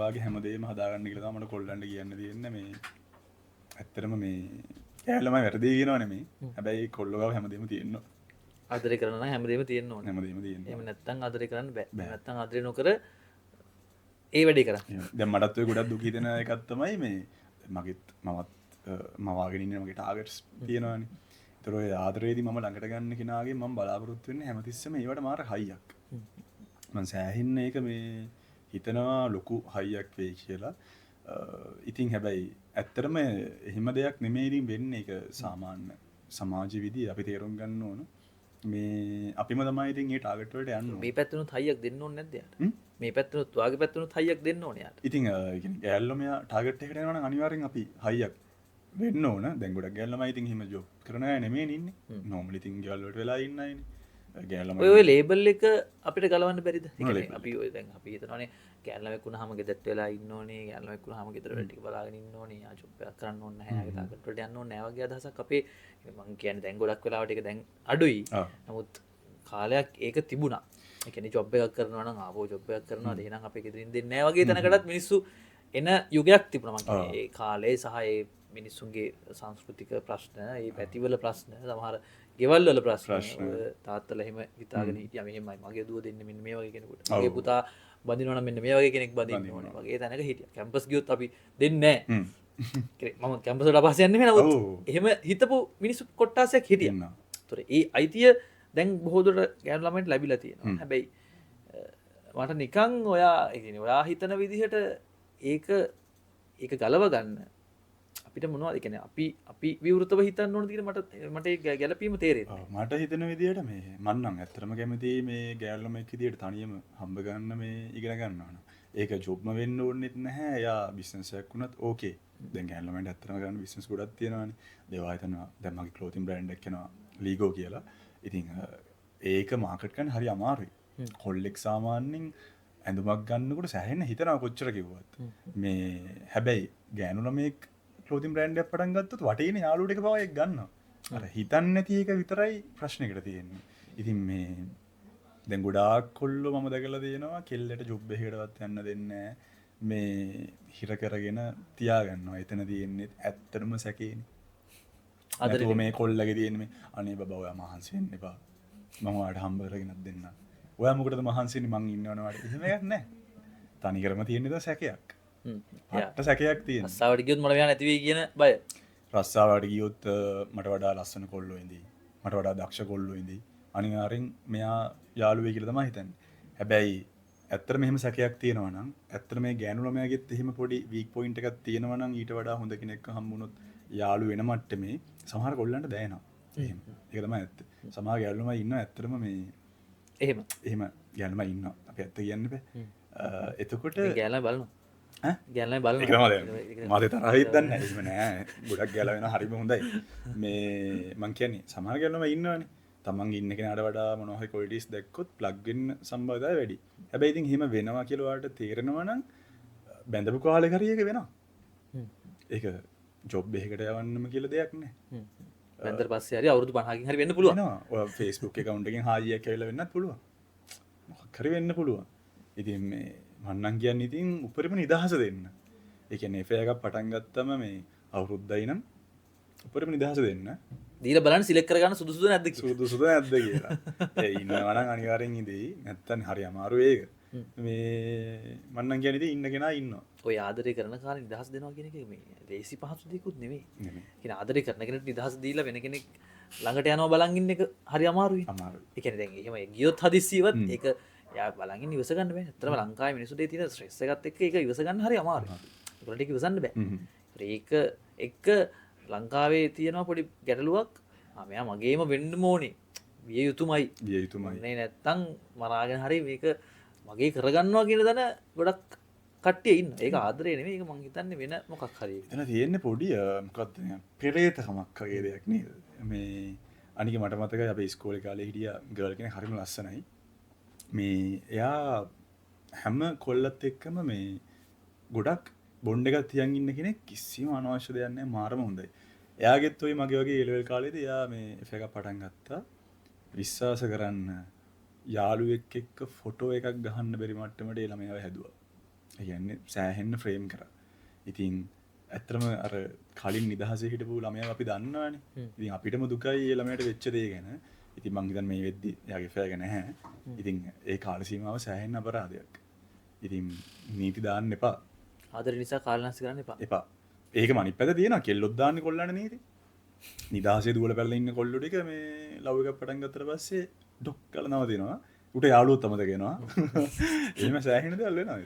වාගේ හැමදේම හදාගන්න කියලා තමයි මට කොල්ලන්ට කියන්න තියෙන්නේ. මේ ඇත්තටම මේ කෑල්ලමයි වැරදි කියනවා නෙමෙයි. හැබැයි කොල්ලෝ ගාව හැමදේම තියෙනවා. ආදරේ කරන නම් හැමදේම තියෙන්න ඕනේ. හැමදේම තියෙනවා. එහෙම නැත්තම් ආදරේ කරන්න බෑ. නැත්තම් ආදරේ නොකර ඒ වැඩේ කරා. දැන් මටත් ඔය ගොඩක් දුක හිතෙන එකක් තමයි මේ මගෙත් මමත් මවාගෙන ඉන්න මගේ ටාගට්ස් තියෙනවානේ. ඒතර ඔය ආදරේදී මම ළඟට ගන්න කෙනාගේ මම බලාපොරොත්තු වෙන්නේ හැමතිස්සෙම ඒවට මාර හයියක්. මම සෑහෙන්න ඒක මේ හිතනවා ලොකු හයියක් වෙයි කියලා. ඉතින් හැබැයි ඇත්තටම එහෙම දෙයක් නෙමෙයි ඉතින් වෙන්නේ. ඒක සාමාන්‍ය සමාජ විදිය අපි තේරුම් ගන්න ඕන. මේ අපිම තමයි ඉතින් මේ ටාගට් වලට යන්න ඕනේ. මේ පැත්තෙනුත් හයියක් දෙන්න ඕනේ නැද්ද යාට? මේ පැත්තෙනුත් වාගේ පැත්තෙනුත් හයියක් දෙන්න ඕනේ යාට. ඉතින් ගෑල්ලෝ මෙයා ටාගට් එකට යනවා නම් අනිවාර්යෙන් අපි හයියක් වෙන්න ඕන. දැන් ගොඩක් ගෑල්ලමයි ඉතින් එහෙම ජොබ් කරන අය නෙමෙයි ඉන්නේ. නෝමලි ඉතින් ගෑල් වලට වෙලා ඉන්න අයනේ. ගෑල්ලම ඔය ලේබල් එක අපිට ගලවන්න බැරිද? ඒ කියන්නේ අපි ඔය දැන් අපි හිතනවානේ ගෑල්ලමෙක් වුණාම ගෙදරට වෙලා ඉන්න ඕනේ. ගෑල්ලමෙක් වුණාම ගෙදර වැඩ ටික බලාගෙන ඉන්න ඕනේ. යා ජොබ් එකක් කරන්න ඕනේ නැහැ. යාගේ ටාගට් වලට යන්න ඕනේ නැහැ වගේ අදහසක් අපේ මම කියන්නේ දැන් ගොඩක් වෙලාවට ඒක දැන් අඩුයි. නමුත් කාලයක් ඒක තිබුණා. ඒ කියන්නේ ජොබ් එකක් කරනවා නම් ආවෝ ජොබ් එකක් කරනවා එහෙනම් අපේ ගෙදරින් දෙන්නේ නැහැ වගේ තැනකටත් මිනිස්සු එන යුගයක් තිබුණා. මම කියන්නේ ඒ කාලේ සහ ඒ මිනිස්සුන්ගේ සංස්කෘතික ප්‍රශ්න, ඒ පැතිවල ප්‍රශ්න, සමහර ගෙවල් වල ප්‍රශ්න තාත්තලා එහෙම හිතාගෙන හිටියා මෙහෙමයි මගේ දුව දෙන්නේ මෙන්න මේ වගේ කෙනෙකුට. මගේ පුතා බඳිනවා නම් මෙන්න මේ වගේ කෙනෙක් බඳින්න ඕනේ වගේ තැනක හිටියා. කැම්පස් ගියොත් අපි දෙන්නේ නැහැ. මම කැම්පස් වලට අපහාස යන්නේ නැහැ. නමුත් එහෙම හිතපු මිනිස්සු කොට්ටාසයක් හිටියා. ඒතොර ඒ අයිතිය දැන් බොහෝ දුරට ගෑනු ළමයින්ට ලැබිලා තියෙනවා. හැබැයි මට නිකන් ඔයා හිතන විදිහට ඒක ගලව ගන්න අපිට මොනවද කියන්නේ අපි විවෘතව හිතන්න ඕනද කියලා මට ඒ ගැළපීම තේරෙන්නේ නැහැ. මට හිතන විදිහට මේ මම නම් ඇත්තටම කැමතියි මේ ගෑනු ළමෙක් විදිහට තනියම හම්බ ගන්න මේ ඉගෙන ගන්නවා නම්. ඒක ජොබ්ම වෙන්න ඕනෙත් නැහැ. එයා බිස්නස් එකක් වුණත් ඕකේ. දැන් ගෑනු ළමයින්ට ඇත්තටම ගන්න බිස්නස් ගොඩක් තියෙනවානේ. දේවා හිතනවා දැන් මගේ ක්ලෝතින් බ්‍රෑන්ඩ් එකක් එනවා ලීගෝ කියලා. ඉතින් ඒක මාකට් කරන්න හරි අමාරුයි. කොල්ලෙක් සාමාන්‍යයෙන් ඇඳුමක් ගන්නකොට සෑහෙන හිතනවා කොච්චර කිව්වත්. මේ හැබැයි ගෑනු ළමෙක් ක්ලෝතින් බ්‍රෑන්ඩ් එකක් පටන් ගත්තොත් වටේ ඉන්න යාළුවෝ ටික පවා ඒක ගන්නවා. අර හිතන්නේ නැති එක විතරයි ප්‍රශ්නෙකට තියෙන්නේ. ඉතින් මේ දැන් ගොඩාක් කොල්ලෝ මම දැකලා තියෙනවා කෙල්ලට ජොබ් එකකටවත් යන්න දෙන්නේ නැහැ. මේ හිර කරගෙන තියාගන්නවා. එතන තියෙන්නේ ඇත්තටම සැකේනේ. අද මේ කොල්ලගේ තියෙන්නේ මේ අනේ බබා ඔයා මහන්සි වෙන්න එපා. මම ඔයාලට හම්බ කරගෙනත් දෙන්නම්. ඔයා මොකටද මහන්සි වෙන්නේ මං ඉන්නවනේ ඔයාලට. එහෙම එකක් නැහැ. තනිකරම තියෙන දා සැකයක්. පට්ට සැකයක් තියෙනවා. රස්සාවට ගියොත් මට මෙයා නැති වෙයි කියන බය. රස්සාවට ගියොත් මට වඩා ලස්සන කොල්ලෝ ඉඳී. මට වඩා දක්ෂ කොල්ලෝ ඉඳී. අනිවාර්යෙන් මෙයා යාළුවෙයි කියලා තමයි හිතන්නේ. හැබැයි ඇත්තට මෙහෙම සැකයක් තියෙනවා නම් ඇත්තට මේ ගෑනු ළමයාගෙත් එහෙම පොඩි වීක් පොයින්ට් එකක් තියෙනවා නම් ඊට වඩා හොඳ කෙනෙක්ව හම්බුනොත් යාළු වෙන මට්ටමේ සමහර කොල්ලන්ට දැනෙනවා. එහෙම. ඒක තමයි ඇත්ත. සමහර ගෑනු ළමයි ඉන්නවා ඇත්තටම මේ එහෙම ගෑනු ළමයි ඉන්නවා. අපි ඇත්ත කියන්න බෑ. එතකොට ගෑනලා බලනවා. ගෑනලා බලනවා. ඒක තමයි. මාතේ තරහින් දන්නේ නැහැ. එහෙම නෑ. ගොඩක් ගෑලා වෙනවා හරිම හොඳයි. මේ මං කියන්නේ සමහර ගෑනු ළමයි ඉන්නවනේ. තමන්ගේ ඉන්න කෙනාට වඩා මොනවා හරි ක්වොලිටිස් දැක්කොත් ප්ලග් වෙන්න සම්භාවිතය වැඩි. හැබැයි ඉතින් එහෙම වෙනවා කියලා ඔයාලට තේරෙනවා නම් බැඳපු කාලේ හරි ඒක වෙනවා. ඒක ජොබ් එකකට යවන්නම කියලා දෙයක් නැහැ. බැඳලා පස්සේ හරි අවුරුදු 50කින් හරි වෙන්න පුළුවන්. වෙනවා. ඔය Facebook account එකෙන් හායියක් ඇවිල්ලා වෙන්නත් පුළුවන්. මොකක් හරි වෙන්න පුළුවන්. ඉතින් මේ මන්නම් කියන්නේ ඉතින් උපරිම නිදහස දෙන්න. ඒ කියන්නේ එෆේ එකක් පටන් ගත්තම මේ අවුරුද්දයි නම් උඩරම නිදහස දෙන්න. දීලා බලන්න සිලෙක්ට් කරගන්න සුදුසුද නැද්ද කියලා. සුදුසුද නැද්ද කියලා. ඒ ඉන්නවා නම් අනිවාර්යෙන් ඉදී. නැත්තම් හරි අමාරු ඒක. මේ මම නම් කියන්නේ ඉන්න කෙනා ඉන්නවා. ඔය ආදරය කරන කාලේ නිදහස් දෙනවා කියන එක මේ ලේසි පහසු දෙයක්වත් නෙමෙයි. කියන ආදරය කරන කෙනෙක්ට නිදහස් දීලා වෙන කෙනෙක් ළඟට යනවා බලන් ඉන්න එක හරි අමාරුයි. අමාරුයි. ඒ කියන්නේ දැන් එහෙම ගියොත් හදිස්සියවත් ඒක යා බලන් ඉන්න ඉවස ගන්න බෑ. ඇත්තටම ලංකාවේ මිනිස්සුන්ට තියෙන ස්ට්‍රෙස් එකත් එක්ක ඒක ඉවස ගන්න හරි අමාරුයි. ඒගොල්ලන්ට ඒක ඉවසන්න බෑ. ඒක එක්ක ලංකාවේ තියෙනවා පොඩි ගැටලුවක්. මෙයා මගේම වෙන්න ඕනේ. විය යුතුමයි. විය යුතුමයි. නේ නැත්තම් මරාගෙන හරි මේක මගේ කරගන්නවා කියන දන ගොඩක් කට්ටිය ඉන්න. ඒක ආදරේ නෙමෙයි. ඒක මං හිතන්නේ වෙන මොකක් හරි. එතන තියෙන්නේ පොඩි මොකක්ද පෙරේතකමක් වගේ දෙයක් නේද? මේ අනික මට මතකයි අපි ඉස්කෝලේ කාලේ හිටිය ගර්ල් කෙනෙක් හරිම ලස්සනයි. මේ එයා හැම කොල්ලත් එක්කම මේ ගොඩක් බොන්ඩ් එකක් තියන් ඉන්න කෙනෙක් කිසිම අනවශ්‍ය දෙයක් නැහැ මාරම හොඳයි. එයාගෙත් ඔය මගේ වගේ A-level කාලේදී එයා මේ F එකක් පටන් ගත්තා. විශ්වාස කරන්න යාළුවෙක් එක්ක ෆොටෝ එකක් ගහන්න බැරි මට්ටමට ඒ ළමයාව හැදුවා. ඒ කියන්නේ සෑහෙන්න ෆ්‍රේම් කරා. ඉතින් ඇත්තටම අර කලින් නිදහසේ හිටපු ළමයා අපි දන්නවනේ. ඉතින් අපිටම දුකයි ඒ ළමයාට වෙච්ච දේ ගැන. ඉතින් මං හිතන්නේ මේ වෙද්දි එයාගේ ෆෑ එක නැහැ. ඉතින් ඒ කාල සීමාව සෑහෙන්න අපරාධයක්. ඉතින් නීති දාන්න එපා. ආදරේ නිසා කාලනාස්ති කරන්න එපා. එපා. ඒකම අනිත් පැත්ත තියෙනවා කෙල්ලොත් දාන්නේ කොල්ලන්ට නීති. නිදහසේ දුවල පැනලා ඉන්න කොල්ලෝ ටික මේ ලව් එකක් පටන් ගත්තට පස්සේ ඩොක් කරලා නවතිනවා. උට යාළුවෝ තමද කියනවා. එහෙම සෑහෙන දේවල් වෙනවා.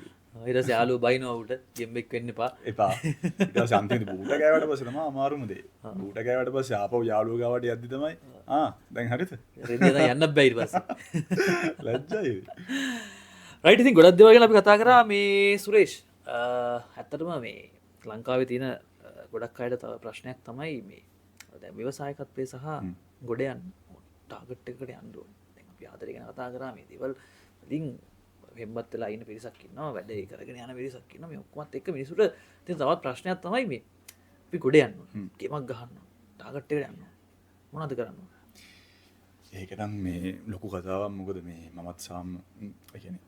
ඊට පස්සේ යාළුවෝ බයිනවා උට ගෙම්බෙක් වෙන්න එපා. එපා. ඊට පස්සේ අන්තිමට බූට ගෑවට පස්සේ තමයි අමාරුම දේ. බූට ගෑවට පස්සේ ආපහු යාළුවෝ ගාවට යද්දි තමයි දැන් හරිද? රෙදි යන යන්නත් බෑ ඊට පස්සේ. ලැජ්ජයි. රයිට් ඉතින් ගොඩක් දේවල් ගැන අපි කතා කරා මේ සුරේෂ්. ඇත්තටම මේ ලංකාවේ තියෙන ගොඩක් අයට තව ප්‍රශ්නයක් තමයි මේ දැන් ව්‍යවසායකත්වය සහ ගොඩ යන්න ටාගට් එකකට යන්න ඕනේ. දැන් අපි ආදරය ගැන කතා කරා මේ දේවල් වලින් හෙම්බත් වෙලා ඉන්න පිරිසක් ඉන්නවා වැඩේ කරගෙන යන පිරිසක් ඉන්නවා මේ ඔක්කොමත් එක්ක මිනිසුන්ට තියෙන තවත් ප්‍රශ්නයක් තමයි මේ අපි ගොඩ යන්න ඕනේ. ගේමක් ගහන්න ඕනේ. ටාගට් එකට යන්න ඕනේ. මොනවද කරන්න ඕනේ? ඒක නම් මේ ලොකු කතාවක්. මොකද මේ මමත් කියන්නේ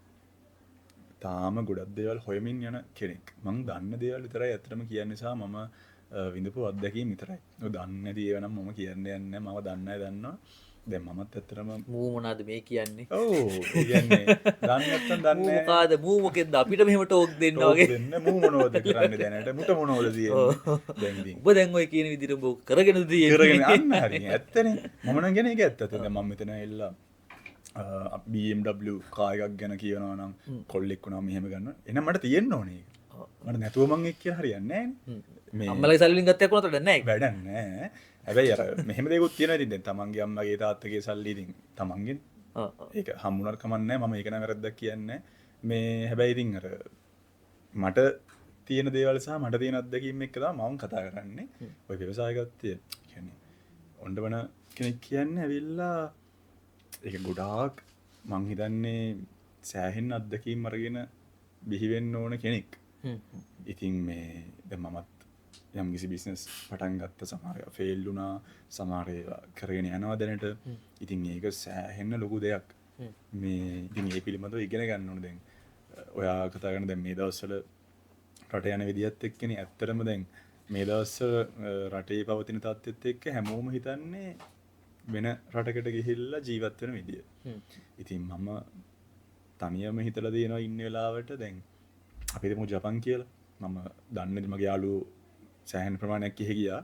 තාම ගොඩක් දේවල් හොයමින් යන කෙනෙක්. මං දන්න දේවල් විතරයි ඇත්තටම කියන්න නිසා මම විඳපු අත්දැකීම් විතරයි. ඔය දන්නේ නැති ඒවා නම් මම කියන්න යන්නේ නැහැ. මම දන්න අය දන්නවා. දැන් මමත් ඇත්තටම මූ මොනවද මේ කියන්නේ? ඔව් ඒ කියන්නේ දන්නේ නැත්තම් දන්නේ මූ මොකද මූ මොකෙන්ද අපිට මෙහෙම ටෝක් දෙන්න වගේ දෙන්න මූ මොනවද කරන්නේ දැනට මුට මොනවද තියෙන්නේ දැන් ඉතින් ඔබ දැන් ඔය කියන විදිහට ඔබ කරගෙනද තියෙන්නේ කරගෙන යන්න හරි ඇත්තනේ මම නම් කියන්නේ ඒක ඇත්ත. දැන් මම මෙතන එල්ලා BMW කාර් එකක් ගැන කියනවා නම් කොල්ලෙක් වුණාම මෙහෙම ගන්නවා. එහෙනම් මට තියෙන්න ඕනේ ඒක. මට නැතුව මං එක් කියලා හරියන්නේ නැහැ නේ. අම්මලගේ සල්ලි වලින් ගත්තයක් වුණාට වැඩක් නැහැ. වැඩක් නැහැ. හැබැයි අර මෙහෙම දෙයක්ත් තියෙනවා ඉතින් දැන් තමන්ගේ අම්මගේ තාත්තගේ සල්ලි ඉතින් තමන්ගෙන් ඒක හම්බුනට කමක් නැහැ. මම ඒක නම් වැරද්දක් කියන්නේ මේ හැබැයි ඉතින් අර මට තියෙන දේවල් සහ මට තියෙන අත්දැකීම් එක්ක තමයි මම කතා කරන්නේ. ඔය ව්‍යවසායකත්වය කියන්නේ ඔණ්ඩවන කෙනෙක් කියන්නේ ඇවිල්ලා ඒක ගොඩාක් මං හිතන්නේ සෑහෙන අත්දැකීම් අරගෙන බිහි වෙන්න ඕන කෙනෙක්. ඉතින් මේ දැන් මමත් යම් කිසි බිස්නස් පටන් ගත්ත සමහර ඒවා ෆේල් වුණා සමහර ඒවා කරගෙන යනවා දැනට. ඉතින් ඒක සෑහෙන ලොකු දෙයක්. මේ ඉතින් ඒ පිළිබඳව ඉගෙන ගන්න ඕනේ දැන්. ඔයා කතා කරන දැන් මේ දවස්වල රට යන විදියත් එක්කනේ ඇත්තටම දැන් මේ දවස්වල රටේ පවතින තත්ත්වෙත් එක්ක හැමෝම හිතන්නේ වෙන රටකට ගිහිල්ලා ජීවත් වෙන විදිය. ඉතින් මම තනියම හිතලා දෙනවා ඉන්න වෙලාවට දැන් අපි හිතමු ජපන් කියලා. මම දන්නේ මගේ යාළුවෝ සෑහෙන ප්‍රමාණයක් ගිහි ගියා.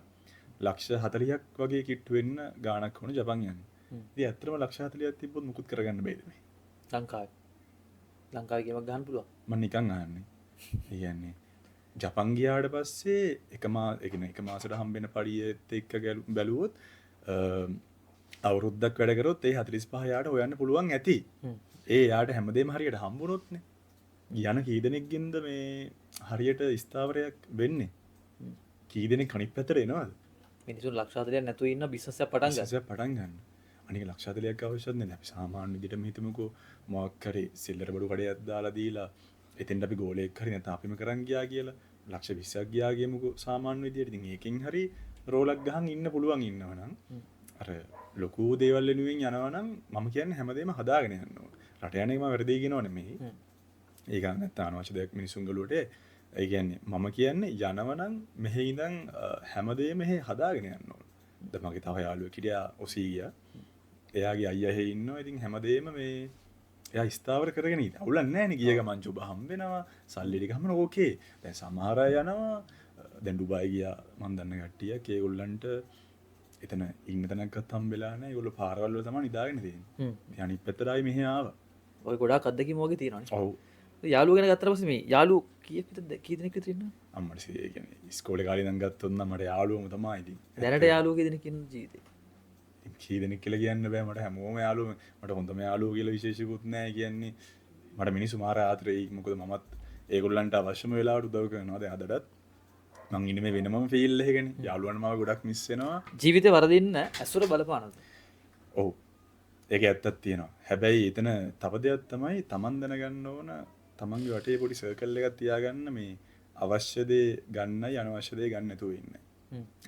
ලක්ෂ 40ක් වගේ කිට්ටු වෙන්න ගාණක් වුණ ජපන් යන්නේ. ඉතින් ඇත්තටම ලක්ෂ 40ක් තිබ්බොත් මුකුත් කරගන්න බෑද මේ? ලංකාවේ ගේමක් ගන්න පුළුවන්. මම නිකන් අහන්නේ. ඒ කියන්නේ ජපන් ගියාට පස්සේ එක මාසෙට හම්බෙන පඩියෙත් එක්ක බැලුවොත් අවුරුද්දක් වැඩ කරොත් ඒ 45 යාට හොයන්න පුළුවන් ඇති. ඒ යාට හැමදේම හරියට හම්බුනොත්නේ. යන කී දෙනෙක්ගෙන්ද මේ හරියට ස්ථාවරයක් වෙන්නේ? කී දෙනෙක් අනිත් පැත්තට එනවද? මිනිස්සු ලක්ෂ 40ක් නැතුව ඉන්න බිස්නස් එකක් පටන් ගන්න. අනික ලක්ෂ 40ක් අවශ්‍යත් නැහැ. අපි සාමාන්‍ය විදිහට හිතමුකෝ මොකක් හරි සිල්ලර බඩු කඩයක් දාලා දීලා එතෙන්ට අපි ගෝලයක් හරි නැත්නම් අපිම කරන් ගියා කියලා ලක්ෂ 20ක් ගියා කියමුකෝ සාමාන්‍ය විදිහට. ඉතින් ඒකෙන් හරි රෝලක් ගහන් ඉන්න පුළුවන් ඉන්නවනම් අර ලොකු දේවල් වෙනුවෙන් යනවනම් මම කියන්නේ හැමදේම හදාගෙන යන්න ඕන. රට යන එක මම වැරදි කියනව නෙමෙයි. ඒක නැත්නම් අනවශ්‍ය දෙයක් මිනිසුන් ගලුවට ඒ කියන්නේ මම කියන්නේ යනවනම් මෙහෙ ඉඳන් හැමදේම මෙහෙ හදාගෙන යන්න ඕන. දැන් මගේ තව යාළුවෙක් හිටියා ඔසී ගියා. එයාගේ අයියා එහෙ ඉන්නවා. ඉතින් හැමදේම මේ එයා ස්ථාවර කරගෙන ඉන්න. අවුලක් නැහැ නේ. ගිය ගමන් ජොබ හම්බ වෙනවා. සල්ලි ටික හම්බ වෙනවා. ඕකේ. දැන් සමහර අය යනවා. දැන් ඩුබායි ගියා මම දන්න කට්ටියක්. ඒගොල්ලන්ට එතන ඉන්න තැනක්වත් හම්බෙලා නැහැ. ඒගොල්ලෝ පාරවල් වල තමයි නිදාගෙන තියෙන්නේ. ඉතින් අනිත් පැත්තට ආයි මෙහෙ ආවා. ඔය ගොඩාක් අත්දැකීම් වගේ තියෙනවානේ. ඔව්. යාළුවෝ ගැන ගත්තට පස්සේ මේ යාළුවෝ කී දෙනෙක් විතර ඉන්නවද? අම්මට ඒ කියන්නේ ඉස්කෝලේ කාලේ ඉඳන් ගත්තොත් නම් මට යාළුවෝම තමයි ඉතින්. දැනට යාළුවෝ කී දෙනෙක් ඉන්න ජීවිතේ? කී දෙනෙක් කියලා කියන්න බෑ මට හැමෝම යාළුවෝ මට හොඳම යාළුවෝ කියලා විශේෂිකුත් නැහැ කියන්නේ මට මිනිස්සු මාර ආතරේ මොකද මමත් ඒගොල්ලන්ට අවශ්‍යම වෙලාවට උදව් කරනවා දැන් අදටත් මං ඉන්නේ මේ වෙනමම ෆීල්ඩ් එකකනේ යාළුවන් මාව ගොඩක් මිස් වෙනවා ජීවිතේ වරදින්න ඇසුර බලපානද? ඔව් ඒක ඇත්තක් තියෙනවා හැබැයි එතන තව දෙයක් තමයි Taman දැනගන්න ඕන Tamanගේ වටේ පොඩි සර්කල් එකක් තියාගන්න මේ අවශ්‍ය දේ ගන්නයි අනවශ්‍ය දේ ගන්න නැතුව ඉන්න.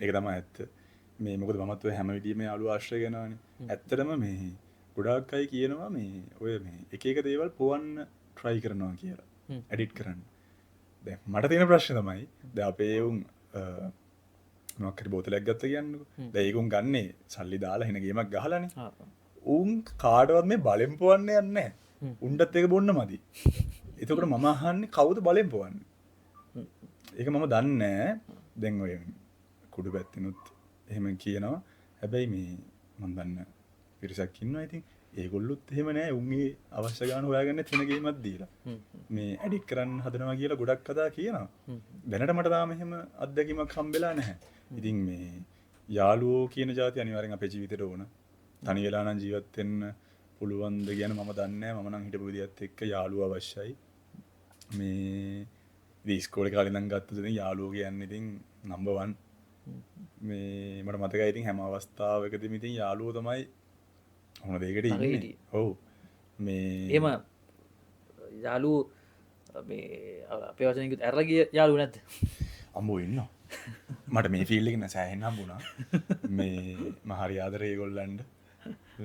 ඒක තමයි ඇත්ත. මේ මොකද මමත් ඔය හැම විදියෙම යාළුවා ආශ්‍රය කරනවානේ. ඇත්තටම මේ ගොඩාක් අය කියනවා මේ ඔය මේ එක එක දේවල් පොවන්න try කරනවා කියලා. edit කරන්න. දැන් මට තියෙන ප්‍රශ්නේ තමයි දැන් අපේ උන් මොකක් හරි බෝතලයක් ගත්ත කියන්නකෝ. දැන් ඒක උන් ගන්නේ සල්ලි දාලා එන ගේමක් ගහලානේ. උන් කාටවත් මේ බලෙන් පොවන්න යන්නේ නැහැ. උන්ටත් ඒක බොන්න මදි. එතකොට මම අහන්නේ කවුද බලෙන් පොවන්නේ? ඒක මම දන්නේ නැහැ. දැන් ඔය කුඩු පැත්තිනුත් එහෙම කියනවා. හැබැයි මේ මම දන්න පිරිසක් ඉන්නවා ඉතින් ඒගොල්ලොත් එහෙම නෑ. උන්ගේ අවශ්‍ය ගාන හොයාගන්න වෙන ගේමක් දීලා. මේ එඩිට් කරන්න හදනවා කියලා ගොඩක් කතා කියනවා. දැනට මට තාම එහෙම අත්දැකීමක් හම්බෙලා නැහැ. ඉතින් මේ යාළුවෝ කියන જાති අනිවාර්යෙන් අපේ ජීවිතේට ඕන. තනි වෙලා නම් ජීවත් වෙන්න පුළුවන්ද කියන මම දන්නේ නැහැ. මම නම් හිටපු විදිහත් එක්ක යාළුවා අවශ්‍යයි. මේ ඉස්කෝලේ කාලේ ඉඳන් ගත්ත ඉතින් යාළුවෝ කියන්නේ ඉතින් නම්බර් 1 මේ මට මතකයි ඉතින් හැම අවස්ථාවකදීම ඉතින් යාළුවෝ තමයි මොන දෙයකට ඉන්නේ. ඔව්. මේ එහෙම යාළුවෝ මේ අපේ වචනෙන් කිව්වොත් ඇරලා ගිය යාළුවෝ නැද්ද? අම්මෝ ඉන්නවා. මට මේ ෆීල්ඩ් එකේ නැසෑහෙන්න හම්බුණා. මේ මම හරි ආදරේ ඒගොල්ලන්ට.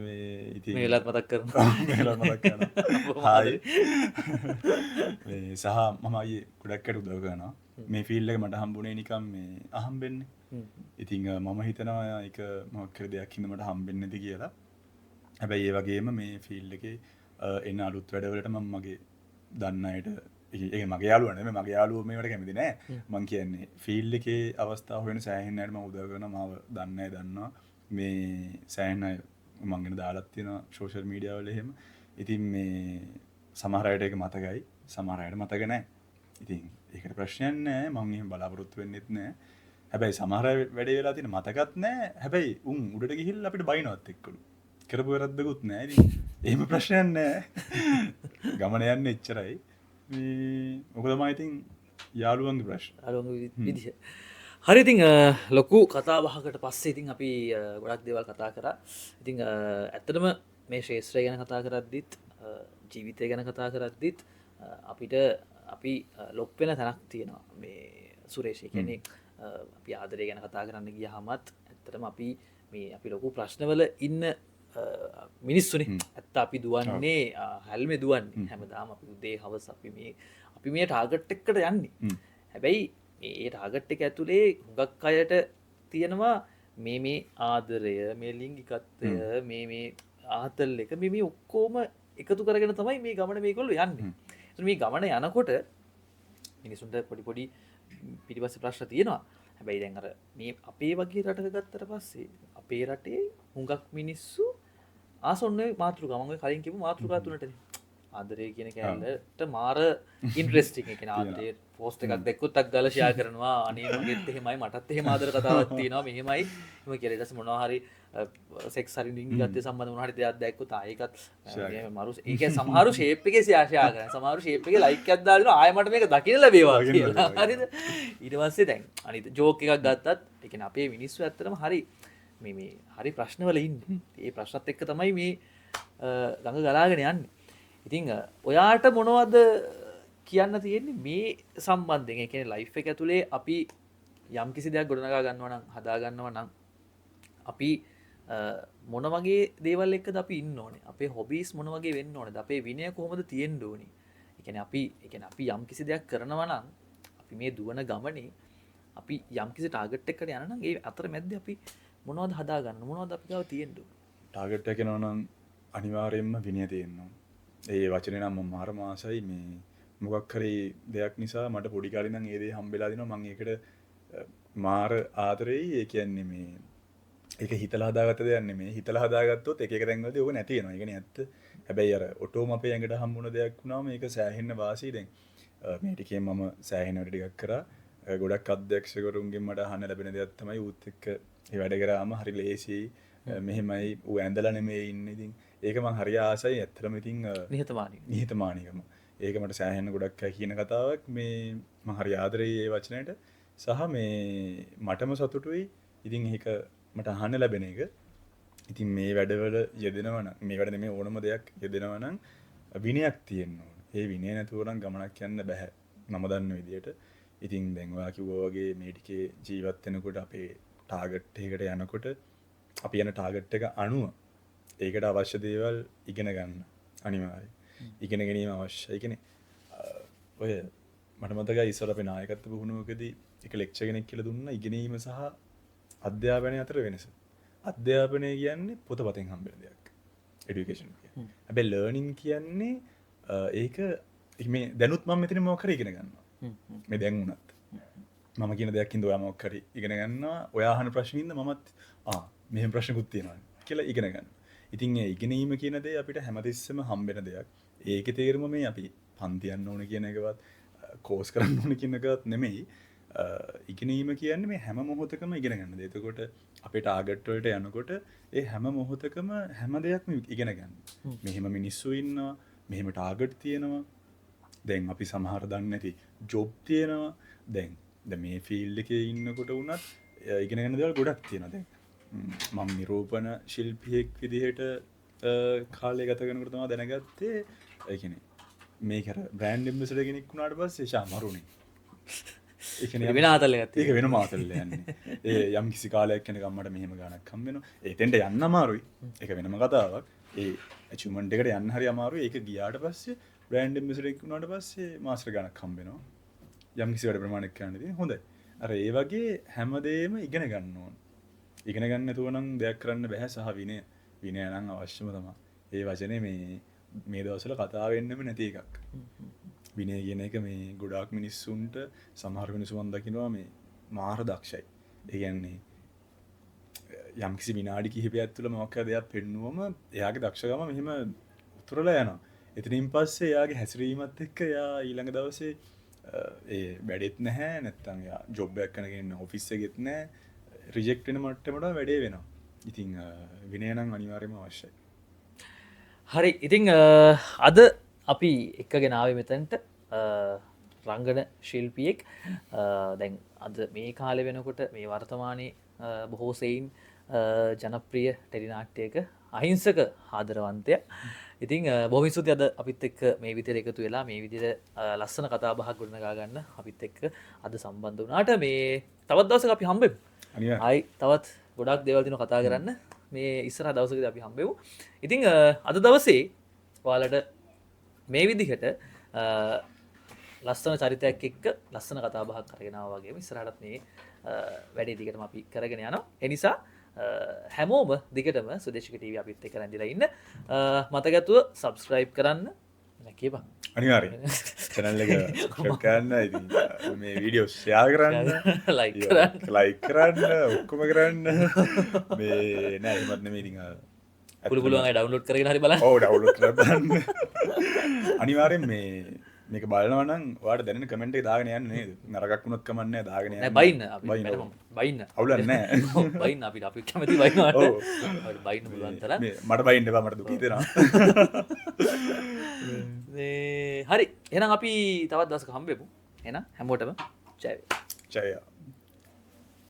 මේ ඉතින් මේ වෙලාවත් මතක් කරනවා. මේ වෙලාවත් මතක් කරනවා. හායි. මේ සහ මම අයියේ ගොඩක් අයට උදව් කරනවා. මේ ෆීල්ඩ් එක මට හම්බුනේ නිකන් මේ අහම්බෙන්නේ. ඉතින් මම හිතනවා ඒක මොකක් හරි දෙයක් හින්දා මට හම්බෙන්නේ නැති කියලා. හැබැයි ඒ වගේම මේ ෆීල්ඩ් එකේ එන අලුත් වැඩවලට මම මගේ දන්න අයට ඒක මගේ යාළුවා නෙමෙයි මගේ යාළුවෝ මේවට කැමති නෑ. මං කියන්නේ ෆීල්ඩ් එකේ අවස්ථාව වෙන සෑහෙන අයට මම උදව් කරනවා. මාව දන්න අය දන්නවා. මේ සෑහෙන අය මං ගැන දාලා තියෙනවා සෝෂල් මීඩියා වල එහෙම. ඉතින් මේ සමහර අයට ඒක මතකයි. සමහර අයට මතක නෑ. ඉතින් ඒකට ප්‍රශ්නයක් නෑ. මං එහෙම බලාපොරොත්තු වෙන්නෙත් නෑ. හැබැයි සමහර වැඩේ වෙලා තියෙන මතකත් නෑ. හැබැයි උන් උඩට ගිහිල්ලා අපිට බයිනවත් එක්කලු. කරපු වැරද්දකුත් නෑ. ඉතින් එහෙම ප්‍රශ්නයක් නෑ. ගමන යන්නේ එච්චරයි. මේ මොකද මම ඉතින් යාළුවන්ගේ ප්‍රශ්න. යාළුවන්ගේ විදිහ. හරි ඉතින් ලොකු කතා බහකට පස්සේ ඉතින් අපි ගොඩක් දේවල් කතා කරා. ඉතින් ඇත්තටම මේ ශාස්ත්‍රය ගැන කතා කරද්දිත් ජීවිතය ගැන කතා කරද්දිත් අපිට අපි ලොක් වෙන තැනක් තියෙනවා. මේ සුරේෂ් කියන්නේ අපි ආදරය ගැන කතා කරන්න ගියහමත් ඇත්තටම අපි මේ අපි ලොකු ප්‍රශ්නවල ඉන්න මිනිස්සුනේ. ඇත්ත අපි දුවන්නේ හැල්මේ දුවන්නේ හැමදාම අපි උදේ හවස අපි මේ ටාගට් එකකට යන්නේ. හැබැයි මේ ටාගට් එක ඇතුලේ හුඟක් අයට තියෙනවා මේ ආදරය, මේ ලිංගිකත්වය, මේ ආතල් එක මේ ඔක්කොම එකතු කරගෙන තමයි මේ ගමන මේගොල්ලෝ යන්නේ. ඒත් මේ ගමන යනකොට මිනිසුන්ට පොඩි පිටිපස්සේ ප්‍රශ්න තියෙනවා. හැබැයි දැන් අර මේ අපේ වගේ රටක ගත්තට පස්සේ අපේ රටේ හුඟක් මිනිස්සු ආසොන්නේ මාතෘකාව මම කලින් කියපු මාතෘකා තුනටනේ. ආදරය කියන කැලලට මාර ඉන්ට්‍රෙස්ටිං එක. ආදරේ පෝස්ට් එකක් දැක්කොත් අක් ගාලා ෂෙයා කරනවා. අනේ මගෙත් එහෙමයි මටත් එහෙම ආදර කතාවක් තියෙනවා මෙහෙමයි. එහෙම කියලා ඊට පස්සේ මොනවා හරි සෙක්ස් හරි ලිංගිකත්වය සම්බන්ධ මොනවා හරි දෙයක් දැක්කොත් ආයෙකත් මරු ඒක සමහරු ෂේප් එකේ ෂෙයා කරනවා. සමහරු ෂේප් එකේ ලයික් එකක් දාලා දෙනවා. ආයෙ මට මේක දකින්න ලැබේවා කියලා. හරිද? ඊට පස්සේ දැන් අනිත් ජෝක් එකක් ගත්තත් ඒ කියන්නේ අපේ මිනිස්සු ඇත්තටම හරි මේ හරි ප්‍රශ්නවල ඉන්නේ. ඒ ප්‍රශ්නත් එක්ක තමයි මේ ළඟ ගලාගෙන යන්නේ. ඉතින් ඔයාට මොනවද කියන්න තියෙන්නේ මේ සම්බන්ධයෙන්? ඒ කියන්නේ ලයිෆ් එක ඇතුලේ අපි යම් කිසි දෙයක් ගොඩනගා ගන්නවා නම් හදා ගන්නවා නම් අපි මොන වගේ දේවල් එක්කද අපි ඉන්න ඕනේ? අපේ හොබීස් මොන වගේ වෙන්න ඕනේද? අපේ විනය කොහොමද තියෙන්න ඕනේ? ඒ කියන්නේ අපි යම් කිසි දෙයක් කරනවා නම් අපි අපි මේ දුවන ගමනේ අපි යම්කිසි ටාගට් එකකට යනවා නම් ඒ අතර මැද්දේ අපි මොනවද හදාගන්න මොනවද අපි ගාව තියෙන්න ඕන? ටාගට් එක යනවා නම් අනිවාර්යයෙන්ම විනය තියෙනවා. ඒ වචනේ නම් මම මාර මාසයි මේ මොකක් හරි දෙයක් නිසා මට පොඩි කාලේ ඉඳන් ඒ දේ හම්බෙලා දිනවා මම ඒකට මාර ආදරෙයි. ඒ කියන්නේ මේ ඒක හිතලා හදාගත්ත දෙයක් නෙමෙයි. හිතලා හදාගත්තොත් එක එක තැන්වලදී ඕක නැති වෙනවා. ඒ කියන්නේ ඇත්ත. හැබැයි අර ඔටෝම අපේ ඇඟට හම්බුන දෙයක් වුණාම මේක සෑහෙන්න වාසි. දැන් මේ ටිකෙන් මම සෑහෙන වැඩ ටිකක් කරා. ගොඩක් අධ්‍යක්ෂකවරුන්ගෙන් මට අහන්න ලැබෙන දෙයක් තමයි ඌත් එක්ක ඒ වැඩ කරාම හරි ලේසියි. මෙහෙමයි ඌ ඇඳලා නෙමෙයි ඉන්නේ. ඉතින් ඒක මං හරි ආසයි. ඇත්තටම ඉතින් නිහතමානීකම. ඒක මට සෑහෙන ගොඩක් කියන කතාවක්. මේ මං හරි ආදරෙයි ඒ වචනයට. සහ මේ මටම සතුටුයි. ඉතින් ඒක මට අහන්න ලැබෙන එක. ඉතින් මේ වැඩවල යෙදෙනවා නම් මේ වැඩ නෙමෙයි ඕනම දෙයක් යෙදෙනවා නම් විනයක් තියෙන්න ඕන. ඒ විනය නැතුව නම් ගමනක් යන්න බෑ. මම දන්න විදියට. ඉතින් දැන් ඔයා කිව්වා වගේ මේ ටිකේ ජීවත් වෙනකොට අපේ ටාගට් එකකට යනකොට අපි යන ටාගට් එක අනුව ඒකට අවශ්‍ය දේවල් ඉගෙන ගන්න අනිවාර්යයි. ඉගෙන ගැනීම අවශ්‍යයි. ඒ කියන්නේ ඔය මට මතකයි ඉස්සර අපේ නායකත්ව පුහුණුවකදී එක ලෙක්චර් කෙනෙක් කියලා දුන්නා ඉගෙනීම සහ අධ්‍යාපනය අතර වෙනස. අධ්‍යාපනය කියන්නේ පොතපතෙන් හම්බෙන දෙයක්. එඩියුකේෂන් කියන්නේ. හැබැයි ලර්නින් කියන්නේ ඒක මේ දැනුත් මම මෙතන මොකක් හරි ඉගෙන ගන්නවා. මේ දැන් උනත් මම කියන දෙයක් ඉඳ ඔයා මොකක් හරි ඉගෙන ගන්නවා. ඔයා අහන ප්‍රශ්නින්ද මමත් මෙහෙම ප්‍රශ්නකුත් තියෙනවා කියලා ඉගෙන ගන්නවා. ඉතින් ඒ ඉගෙනීම කියන දේ අපිට හැමතිස්සෙම හම්බෙන දෙයක්. ඒකේ තේරුම මේ අපි පන්ති යන්න ඕන කියන එකවත් කෝස් කරන්න ඕන කියන එකවත් නෙමෙයි. ඉගෙනීම කියන්නේ මේ හැම මොහොතකම ඉගෙන ගන්න දේ. එතකොට අපේ ටාගට් වලට යනකොට ඒ හැම මොහොතකම හැම දෙයක්ම ඉගෙන ගන්න. මෙහෙම මිනිස්සු ඉන්නවා, මෙහෙම ටාගට් තියෙනවා. දැන් අපි සමහර දන්නේ නැති ජොබ් තියෙනවා. දැන් මේ ෆීල්ඩ් එකේ ඉන්නකොට වුණත් ඉගෙන ගන්න දේවල් ගොඩක් තියෙනවා. දැන් මම නිරූපණ ශිල්පියෙක් විදිහට කාලය ගත කරනකොට තමයි දැනගත්තේ ඒ කියන්නේ මේක අර බ්‍රෑන්ඩ් ඇම්බැසඩර් කෙනෙක් වුණාට පස්සේ ශාමරුනේ. ඒ කියන්නේ වෙන ආතලයක් ඒක වෙන මාතල්ල යන්නේ. ඒ යම් කිසි කාලයක් යනකම් මට මෙහෙම ගාණක් හම්බ වෙනවා. ඒතෙන්ට යන්න අමාරුයි. ඒක වෙනම කතාවක්. ඒ ඇචීව්මන්ට් එකට යන්න හරි අමාරුයි. ඒක ගියාට පස්සේ බ්‍රෑන්ඩ් ඇම්බැසඩර් කෙනෙක් වුණාට පස්සේ මාස්ටර් ගාණක් හම්බ වෙනවා. යම් කිසි වැඩ ප්‍රමාණයක් කරන්න ඉතින් හොඳයි. අර ඒ වගේ හැමදේම ඉගෙන ගන්න ඕන. ඉගෙන ගන්න නැතුව නම් දෙයක් කරන්න බෑ. සහ විනය නම් අවශ්‍යම තමයි. ඒ වචනේ මේ දවස්වල කතා වෙන්නෙම නැති එකක්. විනය කියන එක මේ ගොඩාක් මිනිස්සුන්ට සමහර මිනිස්සු මන් දකින්නවා මේ මාර දක්ෂයි. ඒ කියන්නේ යම් කිසි විනාඩි කිහිපයක් තුළ මොකක් හරි දෙයක් පෙන්නුවම එයාගේ දක්ෂකම මෙහෙම උතුරලා යනවා. එතනින් පස්සේ එයාගේ හැසිරීමත් එක්ක එයා ඊළඟ දවසේ ඒ වැඩෙත් නැහැ නැත්තම් එයා ජොබ් එකක් කරගෙන ඔෆිස් එකෙත් නැහැ රිජෙක්ට් වෙන මට්ටමට වැඩේ වෙනවා. ඉතින් විනය නම් අනිවාර්යයෙන්ම අවශ්‍යයි. හරි ඉතිං අද අපි එක්කගෙන ආවේ මෙතැන්ට රංගන ශිල්පියෙක් දැන් අද මේ කාලෙ වෙනකොට මේ වර්තමානයේ බොහෝ සෙයින් ජනප්‍රිය ටෙලිනාට්‍යයක අහිංසක ආදරවන්තය. ඉතින් බොහොම ස්තුතියි අද අපිත් එක්ක මේ විදිහට එකතු වෙලා මේ විදිහට ලස්සන කතා බහක් ගොඩනගා ගන්න අපිත් එක්ක අද සම්බන්ධ වුණාට මේ තවත් දවසක අපි හම්බෙමු. ආයි තවත් ගොඩක් දේවල් තියෙනවා කතා කරන්න. මේ ඉස්සරහ දවසකදී අපි හම්බෙමු. ඉතින් අද දවසේ ඔයාලට මේ විදිහට ලස්සන චරිතයක් එක්ක ලස්සන කතා බහක් කරගෙන ආවා වගේම ඉස්සරහටත් මේ වැඩේ දිගටම අපි කරගෙන යනවා. ඒ නිසා හැමෝම දිගටම සුදේශික ටීවී අපිත් එක්ක රැඳිලා ඉන්න. මතකතුව subscribe කරන්න නැකේපන්. අනිවාර්යයෙන්. channel එක subscribe කරන්න. ඉතින් මේ වීඩියෝ share කරන්න, like කරන්න, ඔක්කොම කරන්න. මේ නෑ එහෙමත් නෙමෙයි ඉතින් පුළුවන් අය ඩවුන්ලෝඩ් කරගෙන හරි බලන්න. ඔව් ඩවුන්ලෝඩ් කරලා බලන්න. අනිවාර්යෙන් මේක බලනවා නම් ඔයාලට දැනෙන කමෙන්ට් එක දාගෙන යන්න නේද? නරකක් වුණොත් කමක් නැහැ දාගෙන යන්න. නෑ බයින්න අපි බයින්න. අවුලක් නැහැ. බයින්න අපි කැමති බයින්නවට. ඔව්. බයින්න පුළුවන් තරම්. මට බයින්න එපා මට දුක හිතෙනවා. හරි එහෙනම් අපි තවත් දවසක හම්බෙමු. එහෙනම් හැමෝටම ජය වේවා. ජය.